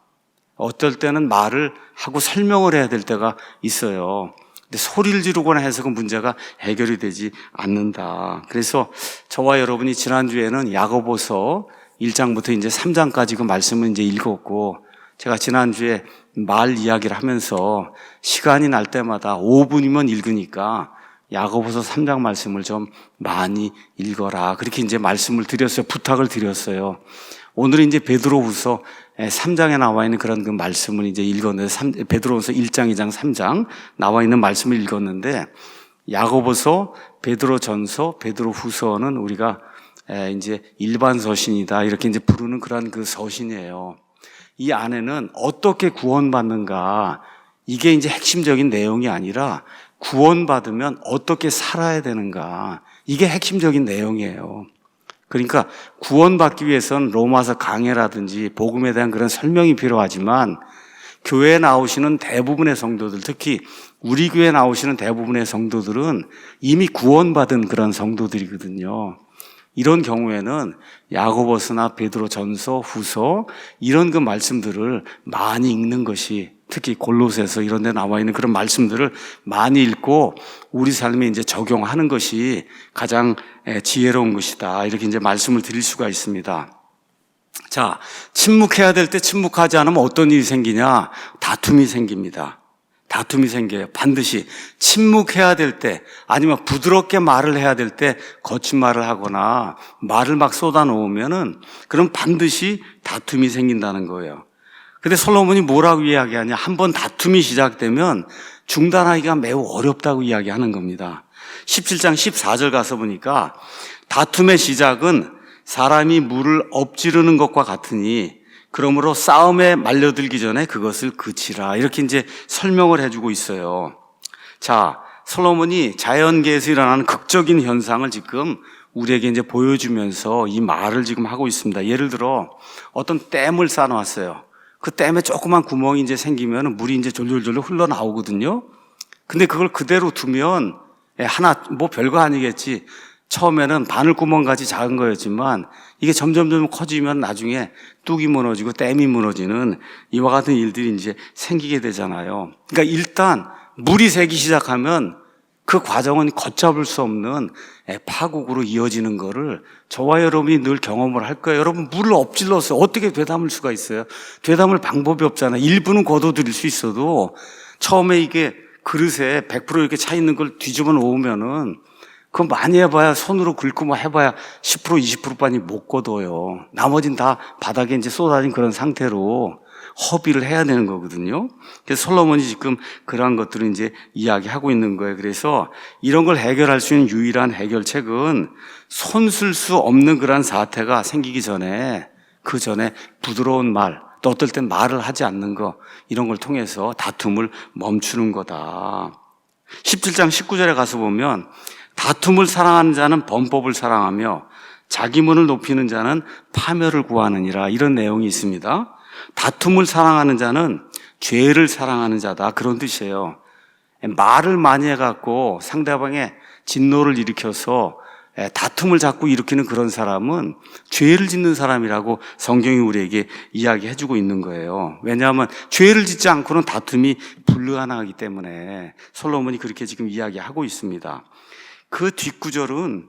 어떨 때는 말을 하고 설명을 해야 될 때가 있어요. 근데 소리를 지르거나 해서 그 문제가 해결이 되지 않는다. 그래서 저와 여러분이 지난주에는 야고보서 1장부터 이제 3장까지 그 말씀을 이제 읽었고, 제가 지난주에 말 이야기를 하면서 시간이 날 때마다 5분이면 읽으니까 야고보서 3장 말씀을 좀 많이 읽어라. 그렇게 이제 말씀을 드렸어요. 부탁을 드렸어요. 오늘은 이제 베드로후서 3장에 나와 있는 그런 그 말씀을 이제 읽었는데, 베드로후서 1장, 2장, 3장 나와 있는 말씀을 읽었는데, 야고보서, 베드로전서, 베드로후서는 우리가 이제 일반 서신이다 이렇게 이제 부르는 그런 그 서신이에요. 이 안에는 어떻게 구원받는가, 이게 이제 핵심적인 내용이 아니라 구원받으면 어떻게 살아야 되는가, 이게 핵심적인 내용이에요. 그러니까 구원받기 위해서는 로마서 강해라든지 복음에 대한 그런 설명이 필요하지만, 교회에 나오시는 대부분의 성도들, 특히 우리 교회에 나오시는 대부분의 성도들은 이미 구원받은 그런 성도들이거든요. 이런 경우에는 야고보서나 베드로전서, 후서 이런 그 말씀들을 많이 읽는 것이, 특히 골로새서 이런 데 나와 있는 그런 말씀들을 많이 읽고 우리 삶에 이제 적용하는 것이 가장 지혜로운 것이다. 이렇게 이제 말씀을 드릴 수가 있습니다. 자, 침묵해야 될 때 침묵하지 않으면 어떤 일이 생기냐? 다툼이 생깁니다. 다툼이 생겨요. 반드시 침묵해야 될 때, 아니면 부드럽게 말을 해야 될 때 거친 말을 하거나 말을 막 쏟아놓으면은 그럼 반드시 다툼이 생긴다는 거예요. 근데 솔로몬이 뭐라고 이야기하냐? 한번 다툼이 시작되면 중단하기가 매우 어렵다고 이야기하는 겁니다. 17장 14절 가서 보니까 다툼의 시작은 사람이 물을 엎지르는 것과 같으니 그러므로 싸움에 말려들기 전에 그것을 그치라. 이렇게 이제 설명을 해주고 있어요. 자, 솔로몬이 자연계에서 일어나는 극적인 현상을 지금 우리에게 이제 보여주면서 이 말을 지금 하고 있습니다. 예를 들어 어떤 댐을 쌓아놨어요. 그 댐에 조그만 구멍이 이제 생기면 물이 이제 졸졸졸 흘러나오거든요. 근데 그걸 그대로 두면 하나 뭐 별거 아니겠지. 처음에는 바늘구멍같이 작은 거였지만 이게 점점 커지면 나중에 뚝이 무너지고 댐이 무너지는 이와 같은 일들이 이제 생기게 되잖아요. 그러니까 일단 물이 새기 시작하면 그 과정은 걷잡을 수 없는 파국으로 이어지는 거를 저와 여러분이 늘 경험을 할 거예요. 여러분, 물을 엎질러서 어떻게 되담을 수가 있어요? 되담을 방법이 없잖아요. 일부는 거둬들일 수 있어도 처음에 이게 그릇에 100% 이렇게 차 있는 걸 뒤집어 놓으면은 그거 많이 해봐야, 손으로 긁고 뭐 해봐야 10% 20%밖에 못 걷어요. 나머지는 다 바닥에 이제 쏟아진 그런 상태로 허비를 해야 되는 거거든요. 그래서 솔로몬이 지금 그러한 것들을 이제 이야기하고 있는 거예요. 그래서 이런 걸 해결할 수 있는 유일한 해결책은 손 쓸 수 없는 그러한 사태가 생기기 전에, 그 전에 부드러운 말, 또 어떨 땐 말을 하지 않는 거, 이런 걸 통해서 다툼을 멈추는 거다. 17장 19절에 가서 보면 다툼을 사랑하는 자는 범법을 사랑하며 자기 문을 높이는 자는 파멸을 구하느니라, 이런 내용이 있습니다. 다툼을 사랑하는 자는 죄를 사랑하는 자다, 그런 뜻이에요. 말을 많이 해갖고 상대방의 진노를 일으켜서 다툼을 자꾸 일으키는 그런 사람은 죄를 짓는 사람이라고 성경이 우리에게 이야기해주고 있는 거예요. 왜냐하면 죄를 짓지 않고는 다툼이 불가능하기 때문에 솔로몬이 그렇게 지금 이야기하고 있습니다. 그 뒷구절은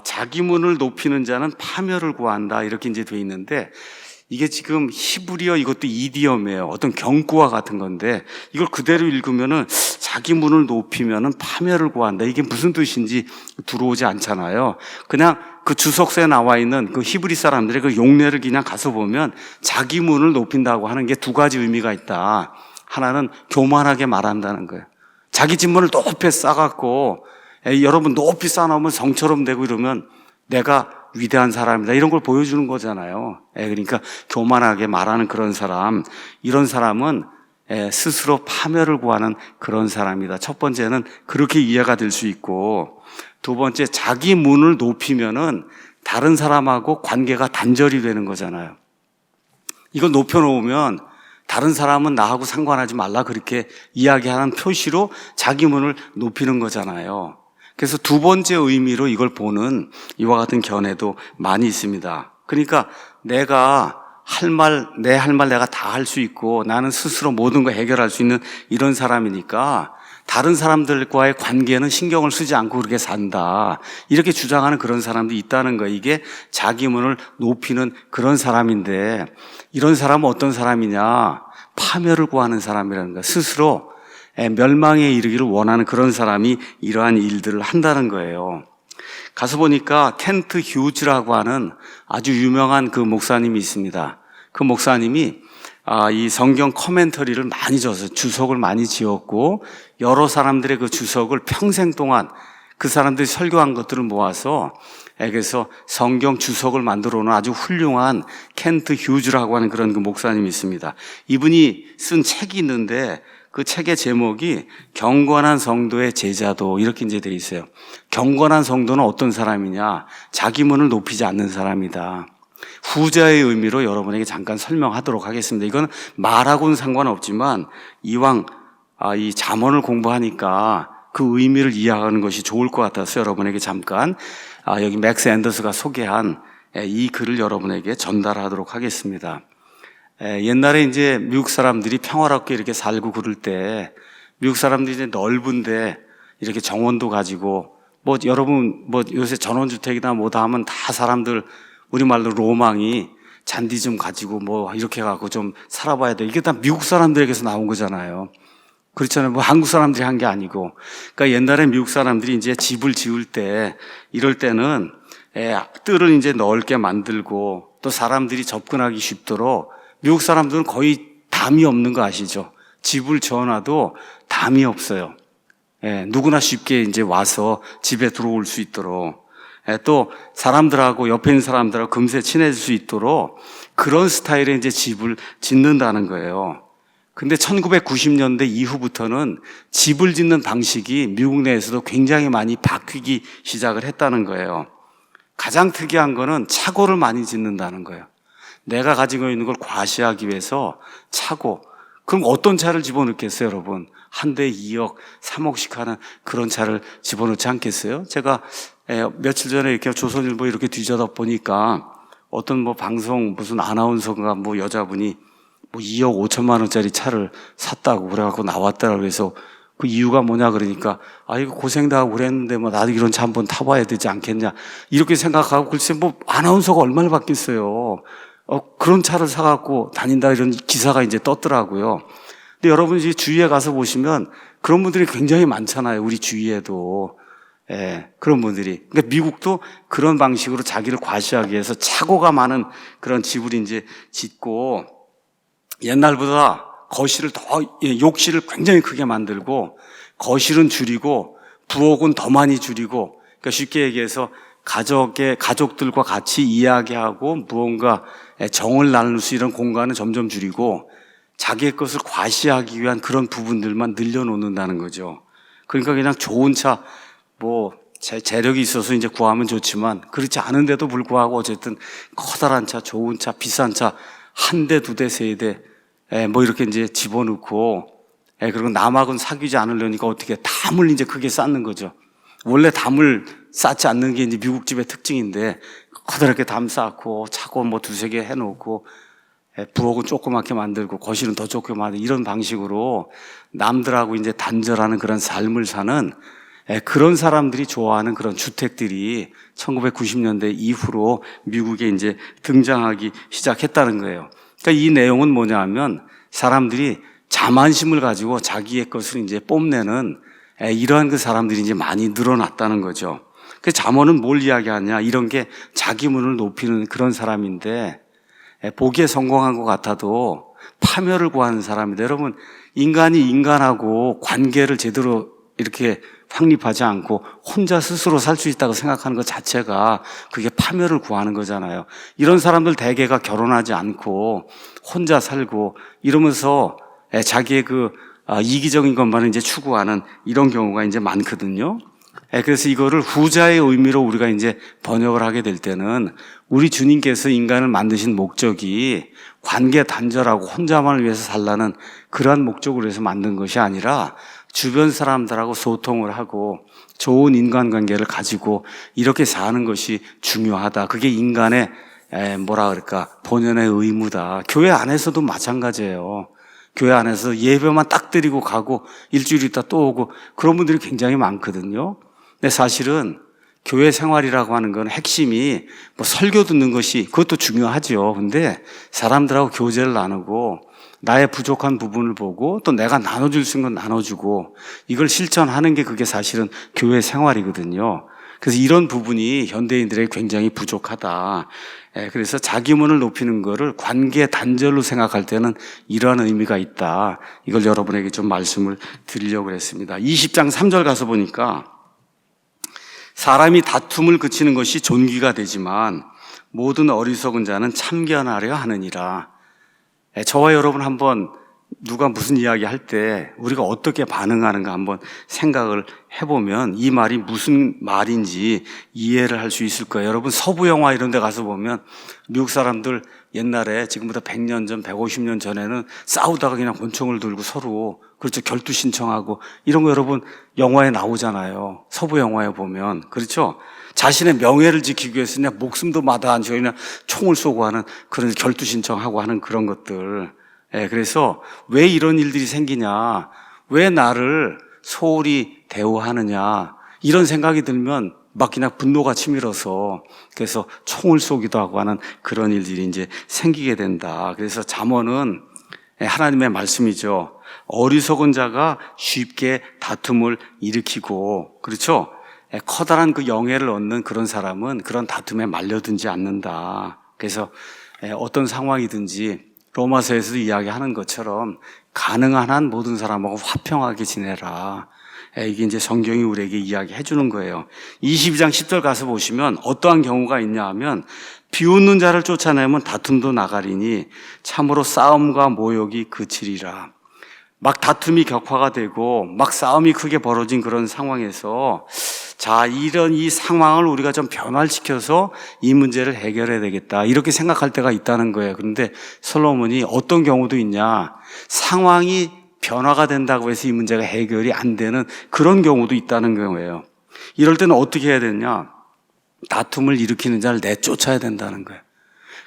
자기 문을 높이는 자는 파멸을 구한다, 이렇게 이제 돼 있는데, 이게 지금 히브리어, 이것도 이디엄이에요. 어떤 경구와 같은 건데, 이걸 그대로 읽으면은 자기 문을 높이면은 파멸을 구한다, 이게 무슨 뜻인지 들어오지 않잖아요. 그냥 그 주석서에 나와 있는 그 히브리 사람들의 그 용례를 그냥 가서 보면 자기 문을 높인다고 하는 게 두 가지 의미가 있다. 하나는 교만하게 말한다는 거예요. 자기 진문을 높이 쌓아갖고, 여러분 높이 쌓아놓으면 성처럼 되고 이러면 내가 위대한 사람이다, 이런 걸 보여주는 거잖아요. 그러니까 교만하게 말하는 그런 사람, 이런 사람은 스스로 파멸을 구하는 그런 사람이다. 첫 번째는 그렇게 이해가 될 수 있고, 두 번째, 자기 문을 높이면은 다른 사람하고 관계가 단절이 되는 거잖아요. 이걸 높여놓으면 다른 사람은 나하고 상관하지 말라, 그렇게 이야기하는 표시로 자기 문을 높이는 거잖아요. 그래서 두 번째 의미로 이걸 보는 이와 같은 견해도 많이 있습니다. 그러니까 내가 내 할 말 내가 다 할 수 있고 나는 스스로 모든 거 해결할 수 있는 이런 사람이니까 다른 사람들과의 관계는 신경을 쓰지 않고 그렇게 산다. 이렇게 주장하는 그런 사람들이 있다는 거예요. 이게 자기문을 높이는 그런 사람인데 이런 사람은 어떤 사람이냐? 파멸을 구하는 사람이라는 거예요. 스스로 멸망에 이르기를 원하는 그런 사람이 이러한 일들을 한다는 거예요. 가서 보니까 켄트 휴즈라고 하는 아주 유명한 그 목사님이 있습니다. 그 목사님이 이 성경 코멘터리를 많이 줘서 주석을 많이 지었고 여러 사람들의 그 주석을 평생 동안 그 사람들이 설교한 것들을 모아서 그래서 성경 주석을 만들어 놓은 아주 훌륭한 켄트 휴즈라고 하는 그런 그 목사님이 있습니다. 이분이 쓴 책이 있는데 그 책의 제목이 경건한 성도의 제자도 이렇게 이제 되어 있어요. 경건한 성도는 어떤 사람이냐? 자기 문을 높이지 않는 사람이다. 후자의 의미로 여러분에게 잠깐 설명하도록 하겠습니다. 이건 말하고는 상관없지만 이왕 이 잠언을 공부하니까 그 의미를 이해하는 것이 좋을 것 같아서 여러분에게 잠깐 여기 맥스 앤더스가 소개한 이 글을 여러분에게 전달하도록 하겠습니다. 옛날에 이제 미국 사람들이 평화롭게 이렇게 살고 그럴 때 미국 사람들이 이제 넓은데 이렇게 정원도 가지고 여러분 요새 전원주택이다 뭐다 하면 다 사람들 우리말로 로망이 잔디 좀 가지고 이렇게 갖고 좀 살아봐야 돼. 이게 다 미국 사람들에게서 나온 거잖아요. 그렇잖아요. 한국 사람들이 한 게 아니고. 그러니까 옛날에 미국 사람들이 이제 집을 지을 때 이럴 때는 뜰을 이제 넓게 만들고 또 사람들이 접근하기 쉽도록 미국 사람들은 거의 담이 없는 거 아시죠? 집을 지어놔도 담이 없어요. 누구나 쉽게 이제 와서 집에 들어올 수 있도록. 또 사람들하고 옆에 있는 사람들하고 금세 친해질 수 있도록 그런 스타일의 이제 집을 짓는다는 거예요. 근데 1990년대 이후부터는 집을 짓는 방식이 미국 내에서도 굉장히 많이 바뀌기 시작을 했다는 거예요. 가장 특이한 거는 차고를 많이 짓는다는 거예요. 내가 가지고 있는 걸 과시하기 위해서 차고. 그럼 어떤 차를 집어넣겠어요, 여러분? 한 대에 2억, 3억씩 하는 그런 차를 집어넣지 않겠어요? 제가 며칠 전에 이렇게 조선일보 이렇게 뒤져다 보니까 어떤 방송 무슨 아나운서가 여자분이 2억 5천만 원짜리 차를 샀다고 그래갖고 나왔다고 그래서 그 이유가 뭐냐 그러니까 이거 고생도 하고 그랬는데 나도 이런 차 한번 타봐야 되지 않겠냐 이렇게 생각하고 글쎄 아나운서가 얼마나 받겠어요. 그런 차를 사갖고 다닌다 이런 기사가 이제 떴더라고요. 근데 여러분 이제 주위에 가서 보시면 그런 분들이 굉장히 많잖아요. 우리 주위에도. 그런 분들이. 그러니까 미국도 그런 방식으로 자기를 과시하기 위해서 차고가 많은 그런 집을 이제 짓고 옛날보다 거실을 욕실을 굉장히 크게 만들고 거실은 줄이고 부엌은 더 많이 줄이고 그러니까 쉽게 얘기해서 가족들과 같이 이야기하고 무언가 정을 나눌 수 있는 공간은 점점 줄이고 자기의 것을 과시하기 위한 그런 부분들만 늘려놓는다는 거죠. 그러니까 그냥 좋은 차, 재력이 있어서 이제 구하면 좋지만 그렇지 않은데도 불구하고 어쨌든 커다란 차, 좋은 차, 비싼 차 한 대, 두 대, 세 대 이렇게 이제 집어넣고 그리고 남하고는 사귀지 않으려니까 어떻게 담을 이제 크게 쌓는 거죠. 원래 담을 쌓지 않는 게 이제 미국 집의 특징인데 커다랗게 담 쌓고 차고 두세 개 해놓고 부엌은 조그맣게 만들고 거실은 더 조그맣게 만들고 이런 방식으로 남들하고 이제 단절하는 그런 삶을 사는 그런 사람들이 좋아하는 그런 주택들이 1990년대 이후로 미국에 이제 등장하기 시작했다는 거예요. 그러니까 이 내용은 뭐냐 하면 사람들이 자만심을 가지고 자기의 것을 이제 뽐내는 이러한 그 사람들이 이제 많이 늘어났다는 거죠. 그 잠언은 뭘 이야기하냐? 이런 게 자기 문을 높이는 그런 사람인데 보기에 성공한 것 같아도 파멸을 구하는 사람인데 여러분 인간이 인간하고 관계를 제대로 이렇게 확립하지 않고 혼자 스스로 살 수 있다고 생각하는 것 자체가 그게 파멸을 구하는 거잖아요. 이런 사람들 대개가 결혼하지 않고 혼자 살고 이러면서 자기의 이기적인 것만을 이제 추구하는 이런 경우가 이제 많거든요. 그래서 이거를 후자의 의미로 우리가 이제 번역을 하게 될 때는 우리 주님께서 인간을 만드신 목적이 관계 단절하고 혼자만을 위해서 살라는 그러한 목적으로 해서 만든 것이 아니라 주변 사람들하고 소통을 하고 좋은 인간관계를 가지고 이렇게 사는 것이 중요하다. 그게 인간의 뭐라 그럴까, 본연의 의무다. 교회 안에서도 마찬가지예요. 교회 안에서 예배만 딱 드리고 가고 일주일 있다 또 오고 그런 분들이 굉장히 많거든요. 근데 사실은 교회 생활이라고 하는 건 핵심이 뭐 설교 듣는 것이 그것도 중요하죠. 근데 사람들하고 교제를 나누고 나의 부족한 부분을 보고 또 내가 나눠줄 수 있는 건 나눠주고 이걸 실천하는 게 그게 사실은 교회 생활이거든요. 그래서 이런 부분이 현대인들에게 굉장히 부족하다. 그래서 자기문을 높이는 거를 관계 단절로 생각할 때는 이러한 의미가 있다. 이걸 여러분에게 좀 말씀을 드리려고 했습니다. 20장 3절 가서 보니까 사람이 다툼을 그치는 것이 존귀가 되지만 모든 어리석은 자는 참견하려 하느니라. 저와 여러분 한번 누가 무슨 이야기 할 때 우리가 어떻게 반응하는가 한번 생각을 해보면 이 말이 무슨 말인지 이해를 할 수 있을 거예요. 여러분 서부 영화 이런 데 가서 보면 미국 사람들 옛날에 지금보다 100년 전, 150년 전에는 싸우다가 그냥 권총을 들고 서로 그렇죠. 결투 신청하고 이런 거 여러분 영화에 나오잖아요. 서부 영화에 보면. 그렇죠. 자신의 명예를 지키기 위해서 그냥 목숨도 마다하고 그냥 총을 쏘고 하는 그런 결투 신청하고 하는 그런 것들. 그래서 왜 이런 일들이 생기냐, 왜 나를 소홀히 대우하느냐 이런 생각이 들면 막 그냥 분노가 치밀어서 그래서 총을 쏘기도 하고 하는 그런 일들이 이제 생기게 된다. 그래서 잠언은 하나님의 말씀이죠. 어리석은 자가 쉽게 다툼을 일으키고 그렇죠. 커다란 그 영예를 얻는 그런 사람은 그런 다툼에 말려들지 않는다. 그래서 어떤 상황이든지 로마서에서도 이야기하는 것처럼 가능한 한 모든 사람하고 화평하게 지내라. 이게 이제 성경이 우리에게 이야기해 주는 거예요. 22장 10절 가서 보시면 어떠한 경우가 있냐 하면 비웃는 자를 쫓아내면 다툼도 나가리니 참으로 싸움과 모욕이 그치리라. 막 다툼이 격화가 되고 막 싸움이 크게 벌어진 그런 상황에서 자, 이런 이 상황을 우리가 좀 변화시켜서 이 문제를 해결해야 되겠다. 이렇게 생각할 때가 있다는 거예요. 그런데 솔로몬이 어떤 경우도 있냐. 상황이 변화가 된다고 해서 이 문제가 해결이 안 되는 그런 경우도 있다는 거예요. 이럴 때는 어떻게 해야 되냐. 다툼을 일으키는 자를 내쫓아야 된다는 거예요.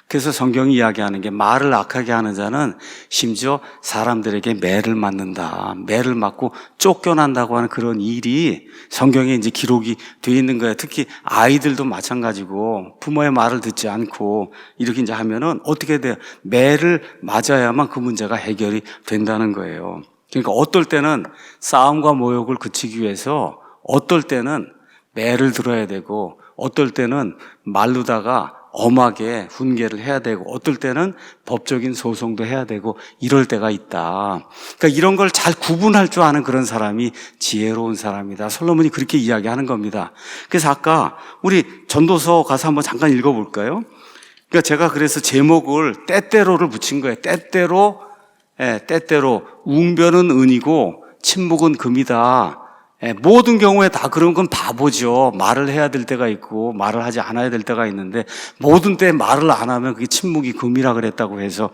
그래서 성경이 이야기하는 게 말을 악하게 하는 자는 심지어 사람들에게 매를 맞는다. 매를 맞고 쫓겨난다고 하는 그런 일이 성경에 이제 기록이 되어 있는 거예요. 특히 아이들도 마찬가지고 부모의 말을 듣지 않고 이렇게 이제 하면은 어떻게 돼요? 매를 맞아야만 그 문제가 해결이 된다는 거예요. 그러니까 어떨 때는 싸움과 모욕을 그치기 위해서 어떨 때는 매를 들어야 되고 어떨 때는 말로다가 엄하게 훈계를 해야 되고 어떨 때는 법적인 소송도 해야 되고 이럴 때가 있다. 그러니까 이런 걸 잘 구분할 줄 아는 그런 사람이 지혜로운 사람이다. 솔로몬이 그렇게 이야기하는 겁니다. 그래서 아까 우리 전도서 가서 한번 잠깐 읽어볼까요? 그러니까 제가 그래서 제목을 때때로를 붙인 거예요. 때때로 웅변은 은이고 침묵은 금이다. 모든 경우에 다 그런 건 바보죠. 말을 해야 될 때가 있고 말을 하지 않아야 될 때가 있는데 모든 때 말을 안 하면 그게 침묵이 금이라 그랬다고 해서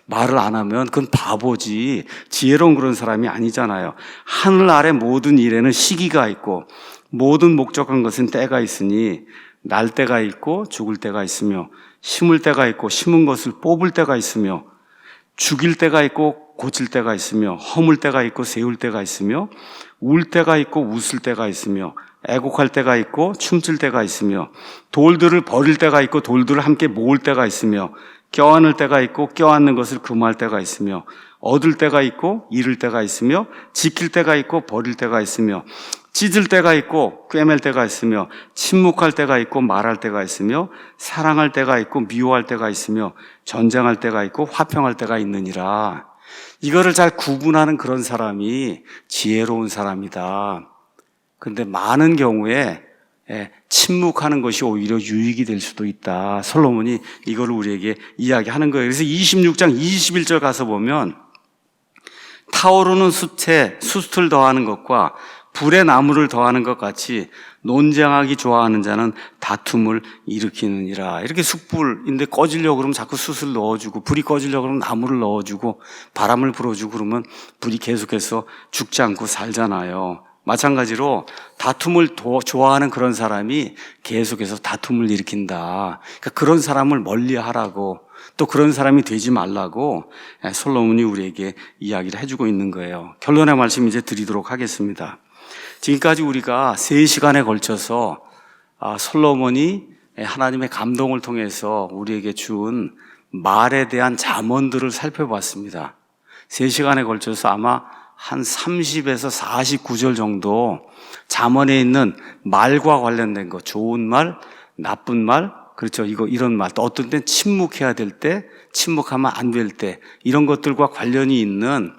말을 안 하면 그건 바보지 지혜로운 그런 사람이 아니잖아요. 하늘 아래 모든 일에는 시기가 있고 모든 목적한 것은 때가 있으니 날 때가 있고 죽을 때가 있으며 심을 때가 있고 심은 것을 뽑을 때가 있으며 죽일 때가 있고 고칠 때가 있으며 허물 때가 있고 세울 때가 있으며 울 때가 있고 웃을 때가 있으며 애곡할 때가 있고 춤출 때가 있으며 돌들을 버릴 때가 있고 돌들을 함께 모을 때가 있으며 껴안을 때가 있고 껴안는 것을 금할 때가 있으며 얻을 때가 있고 잃을 때가 있으며 지킬 때가 있고 버릴 때가 있으며 찢을 때가 있고 꿰맬 때가 있으며 침묵할 때가 있고 말할 때가 있으며 사랑할 때가 있고 미워할 때가 있으며 전쟁할 때가 있고 화평할 때가 있느니라. 이거를 잘 구분하는 그런 사람이 지혜로운 사람이다. 그런데 많은 경우에 침묵하는 것이 오히려 유익이 될 수도 있다. 솔로몬이 이걸 우리에게 이야기하는 거예요. 그래서 26장 21절 가서 보면 타오르는 숯에 숯을 더하는 것과 불에 나무를 더하는 것 같이 논쟁하기 좋아하는 자는 다툼을 일으키느니라. 이렇게 숯불인데 꺼지려고 그러면 자꾸 숯을 넣어주고 불이 꺼지려고 그러면 나무를 넣어주고 바람을 불어주고 그러면 불이 계속해서 죽지 않고 살잖아요. 마찬가지로 다툼을 좋아하는 그런 사람이 계속해서 다툼을 일으킨다. 그러니까 그런 사람을 멀리하라고, 또 그런 사람이 되지 말라고 솔로몬이 우리에게 이야기를 해주고 있는 거예요. 결론의 말씀 이제 드리도록 하겠습니다. 지금까지 우리가 3시간에 걸쳐서 솔로몬이 하나님의 감동을 통해서 우리에게 준 말에 대한 잠언들을 살펴봤습니다. 3시간에 걸쳐서 아마 한 30에서 49절 정도 잠언에 있는 말과 관련된 거, 좋은 말, 나쁜 말, 그렇죠. 이런 말, 또 어떤 때는 침묵해야 될 때, 침묵하면 안 될 때, 이런 것들과 관련이 있는,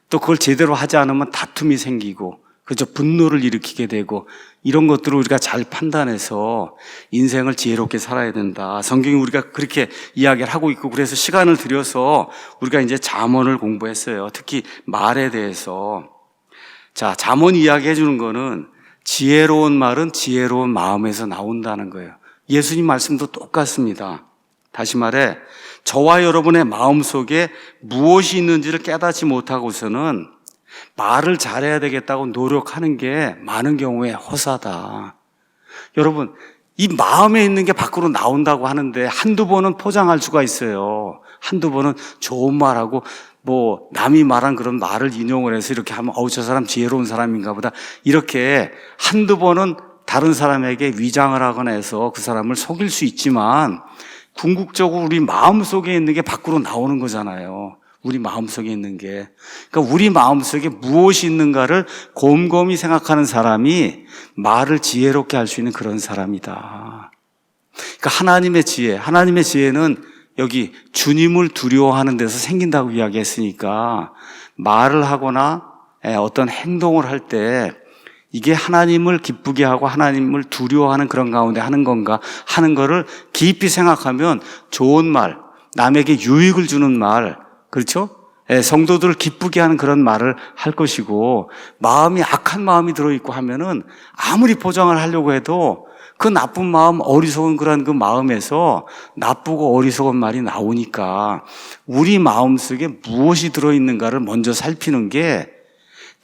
또 그걸 제대로 하지 않으면 다툼이 생기고, 그렇죠. 분노를 일으키게 되고, 이런 것들을 우리가 잘 판단해서 인생을 지혜롭게 살아야 된다. 성경이 우리가 그렇게 이야기를 하고 있고, 그래서 시간을 들여서 우리가 이제 잠언을 공부했어요. 특히 말에 대해서. 자, 잠언 이야기해 주는 거는 지혜로운 말은 지혜로운 마음에서 나온다는 거예요. 예수님 말씀도 똑같습니다. 다시 말해, 저와 여러분의 마음속에 무엇이 있는지를 깨닫지 못하고서는 말을 잘해야 되겠다고 노력하는 게 많은 경우에 허사다. 여러분, 이 마음에 있는 게 밖으로 나온다고 하는데 한두 번은 포장할 수가 있어요. 한두 번은 좋은 말하고 남이 말한 그런 말을 인용을 해서 이렇게 하면 저 사람 지혜로운 사람인가 보다. 이렇게 한두 번은 다른 사람에게 위장을 하거나 해서 그 사람을 속일 수 있지만 궁극적으로 우리 마음속에 있는 게 밖으로 나오는 거잖아요. 우리 마음속에 있는 게. 그러니까 우리 마음속에 무엇이 있는가를 곰곰이 생각하는 사람이 말을 지혜롭게 할 수 있는 그런 사람이다. 그러니까 하나님의 지혜는 여기 주님을 두려워하는 데서 생긴다고 이야기했으니까 말을 하거나 어떤 행동을 할 때 이게 하나님을 기쁘게 하고 하나님을 두려워하는 그런 가운데 하는 건가 하는 거를 깊이 생각하면 좋은 말, 남에게 유익을 주는 말, 그렇죠? 성도들을 기쁘게 하는 그런 말을 할 것이고, 마음이 악한 마음이 들어있고 하면은 아무리 포장을 하려고 해도 그 나쁜 마음, 어리석은 그런 그 마음에서 나쁘고 어리석은 말이 나오니까 우리 마음속에 무엇이 들어있는가를 먼저 살피는 게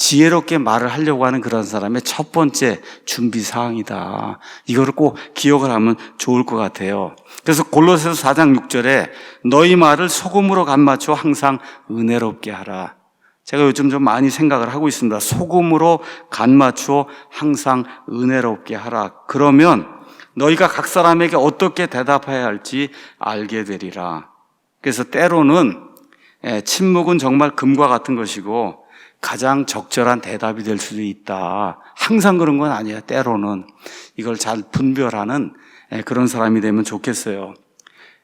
지혜롭게 말을 하려고 하는 그런 사람의 첫 번째 준비 사항이다. 이거를 꼭 기억을 하면 좋을 것 같아요. 그래서 골로새서 4장 6절에 너희 말을 소금으로 간 맞춰 항상 은혜롭게 하라. 제가 요즘 좀 많이 생각을 하고 있습니다. 소금으로 간 맞추어 항상 은혜롭게 하라. 그러면 너희가 각 사람에게 어떻게 대답해야 할지 알게 되리라. 그래서 때로는 침묵은 정말 금과 같은 것이고 가장 적절한 대답이 될 수도 있다. 항상 그런 건 아니에요. 때로는 이걸 잘 분별하는 그런 사람이 되면 좋겠어요.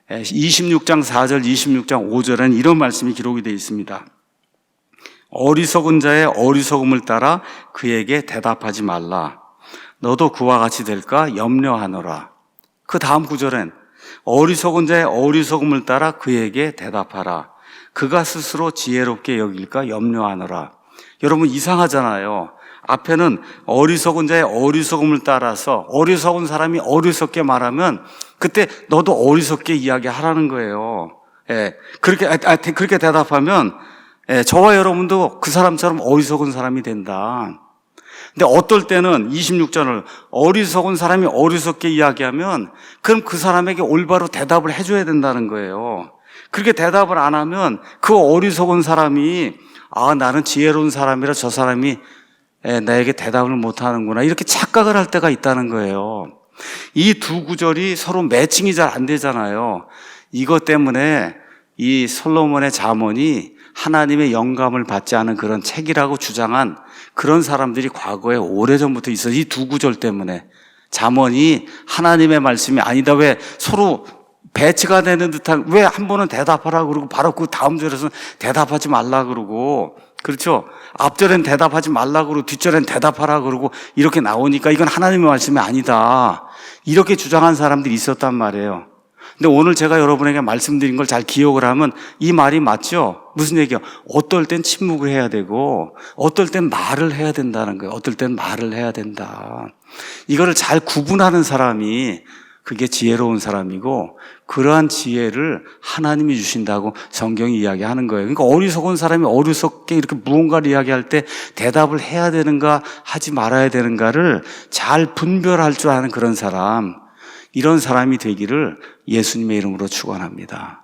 26장 4절, 26장 5절에는 이런 말씀이 기록이 되어 있습니다. 어리석은 자의 어리석음을 따라 그에게 대답하지 말라. 너도 그와 같이 될까 염려하노라. 그 다음 구절엔 어리석은 자의 어리석음을 따라 그에게 대답하라. 그가 스스로 지혜롭게 여길까 염려하노라. 여러분 이상하잖아요. 앞에는 어리석은 자의 어리석음을 따라서 어리석은 사람이 어리석게 말하면 그때 너도 어리석게 이야기하라는 거예요. 그렇게 대답하면 저와 여러분도 그 사람처럼 어리석은 사람이 된다. 근데 어떨 때는 26절을 어리석은 사람이 어리석게 이야기하면 그럼 그 사람에게 올바로 대답을 해줘야 된다는 거예요. 그렇게 대답을 안 하면 그 어리석은 사람이 나는 지혜로운 사람이라 저 사람이 나에게 대답을 못하는구나 이렇게 착각을 할 때가 있다는 거예요. 이 두 구절이 서로 매칭이 잘 안 되잖아요. 이것 때문에 이 솔로몬의 잠언이 하나님의 영감을 받지 않은 그런 책이라고 주장한 그런 사람들이 과거에 오래전부터 있어요. 이 두 구절 때문에 잠언이 하나님의 말씀이 아니다. 왜 서로 배치가 되는 듯한, 왜 한 번은 대답하라 그러고 바로 그 다음 절에서는 대답하지 말라 그러고, 그렇죠? 앞절엔 대답하지 말라 그러고 뒷절엔 대답하라 그러고 이렇게 나오니까 이건 하나님의 말씀이 아니다. 이렇게 주장한 사람들이 있었단 말이에요. 근데 오늘 제가 여러분에게 말씀드린 걸 잘 기억을 하면 이 말이 맞죠? 무슨 얘기야? 어떨 땐 침묵을 해야 되고 어떨 땐 말을 해야 된다는 거예요. 어떨 땐 말을 해야 된다. 이거를 잘 구분하는 사람이 그게 지혜로운 사람이고 그러한 지혜를 하나님이 주신다고 성경이 이야기하는 거예요. 그러니까 어리석은 사람이 어리석게 이렇게 무언가를 이야기할 때 대답을 해야 되는가 하지 말아야 되는가를 잘 분별할 줄 아는 그런 사람, 이런 사람이 되기를 예수님의 이름으로 축원합니다.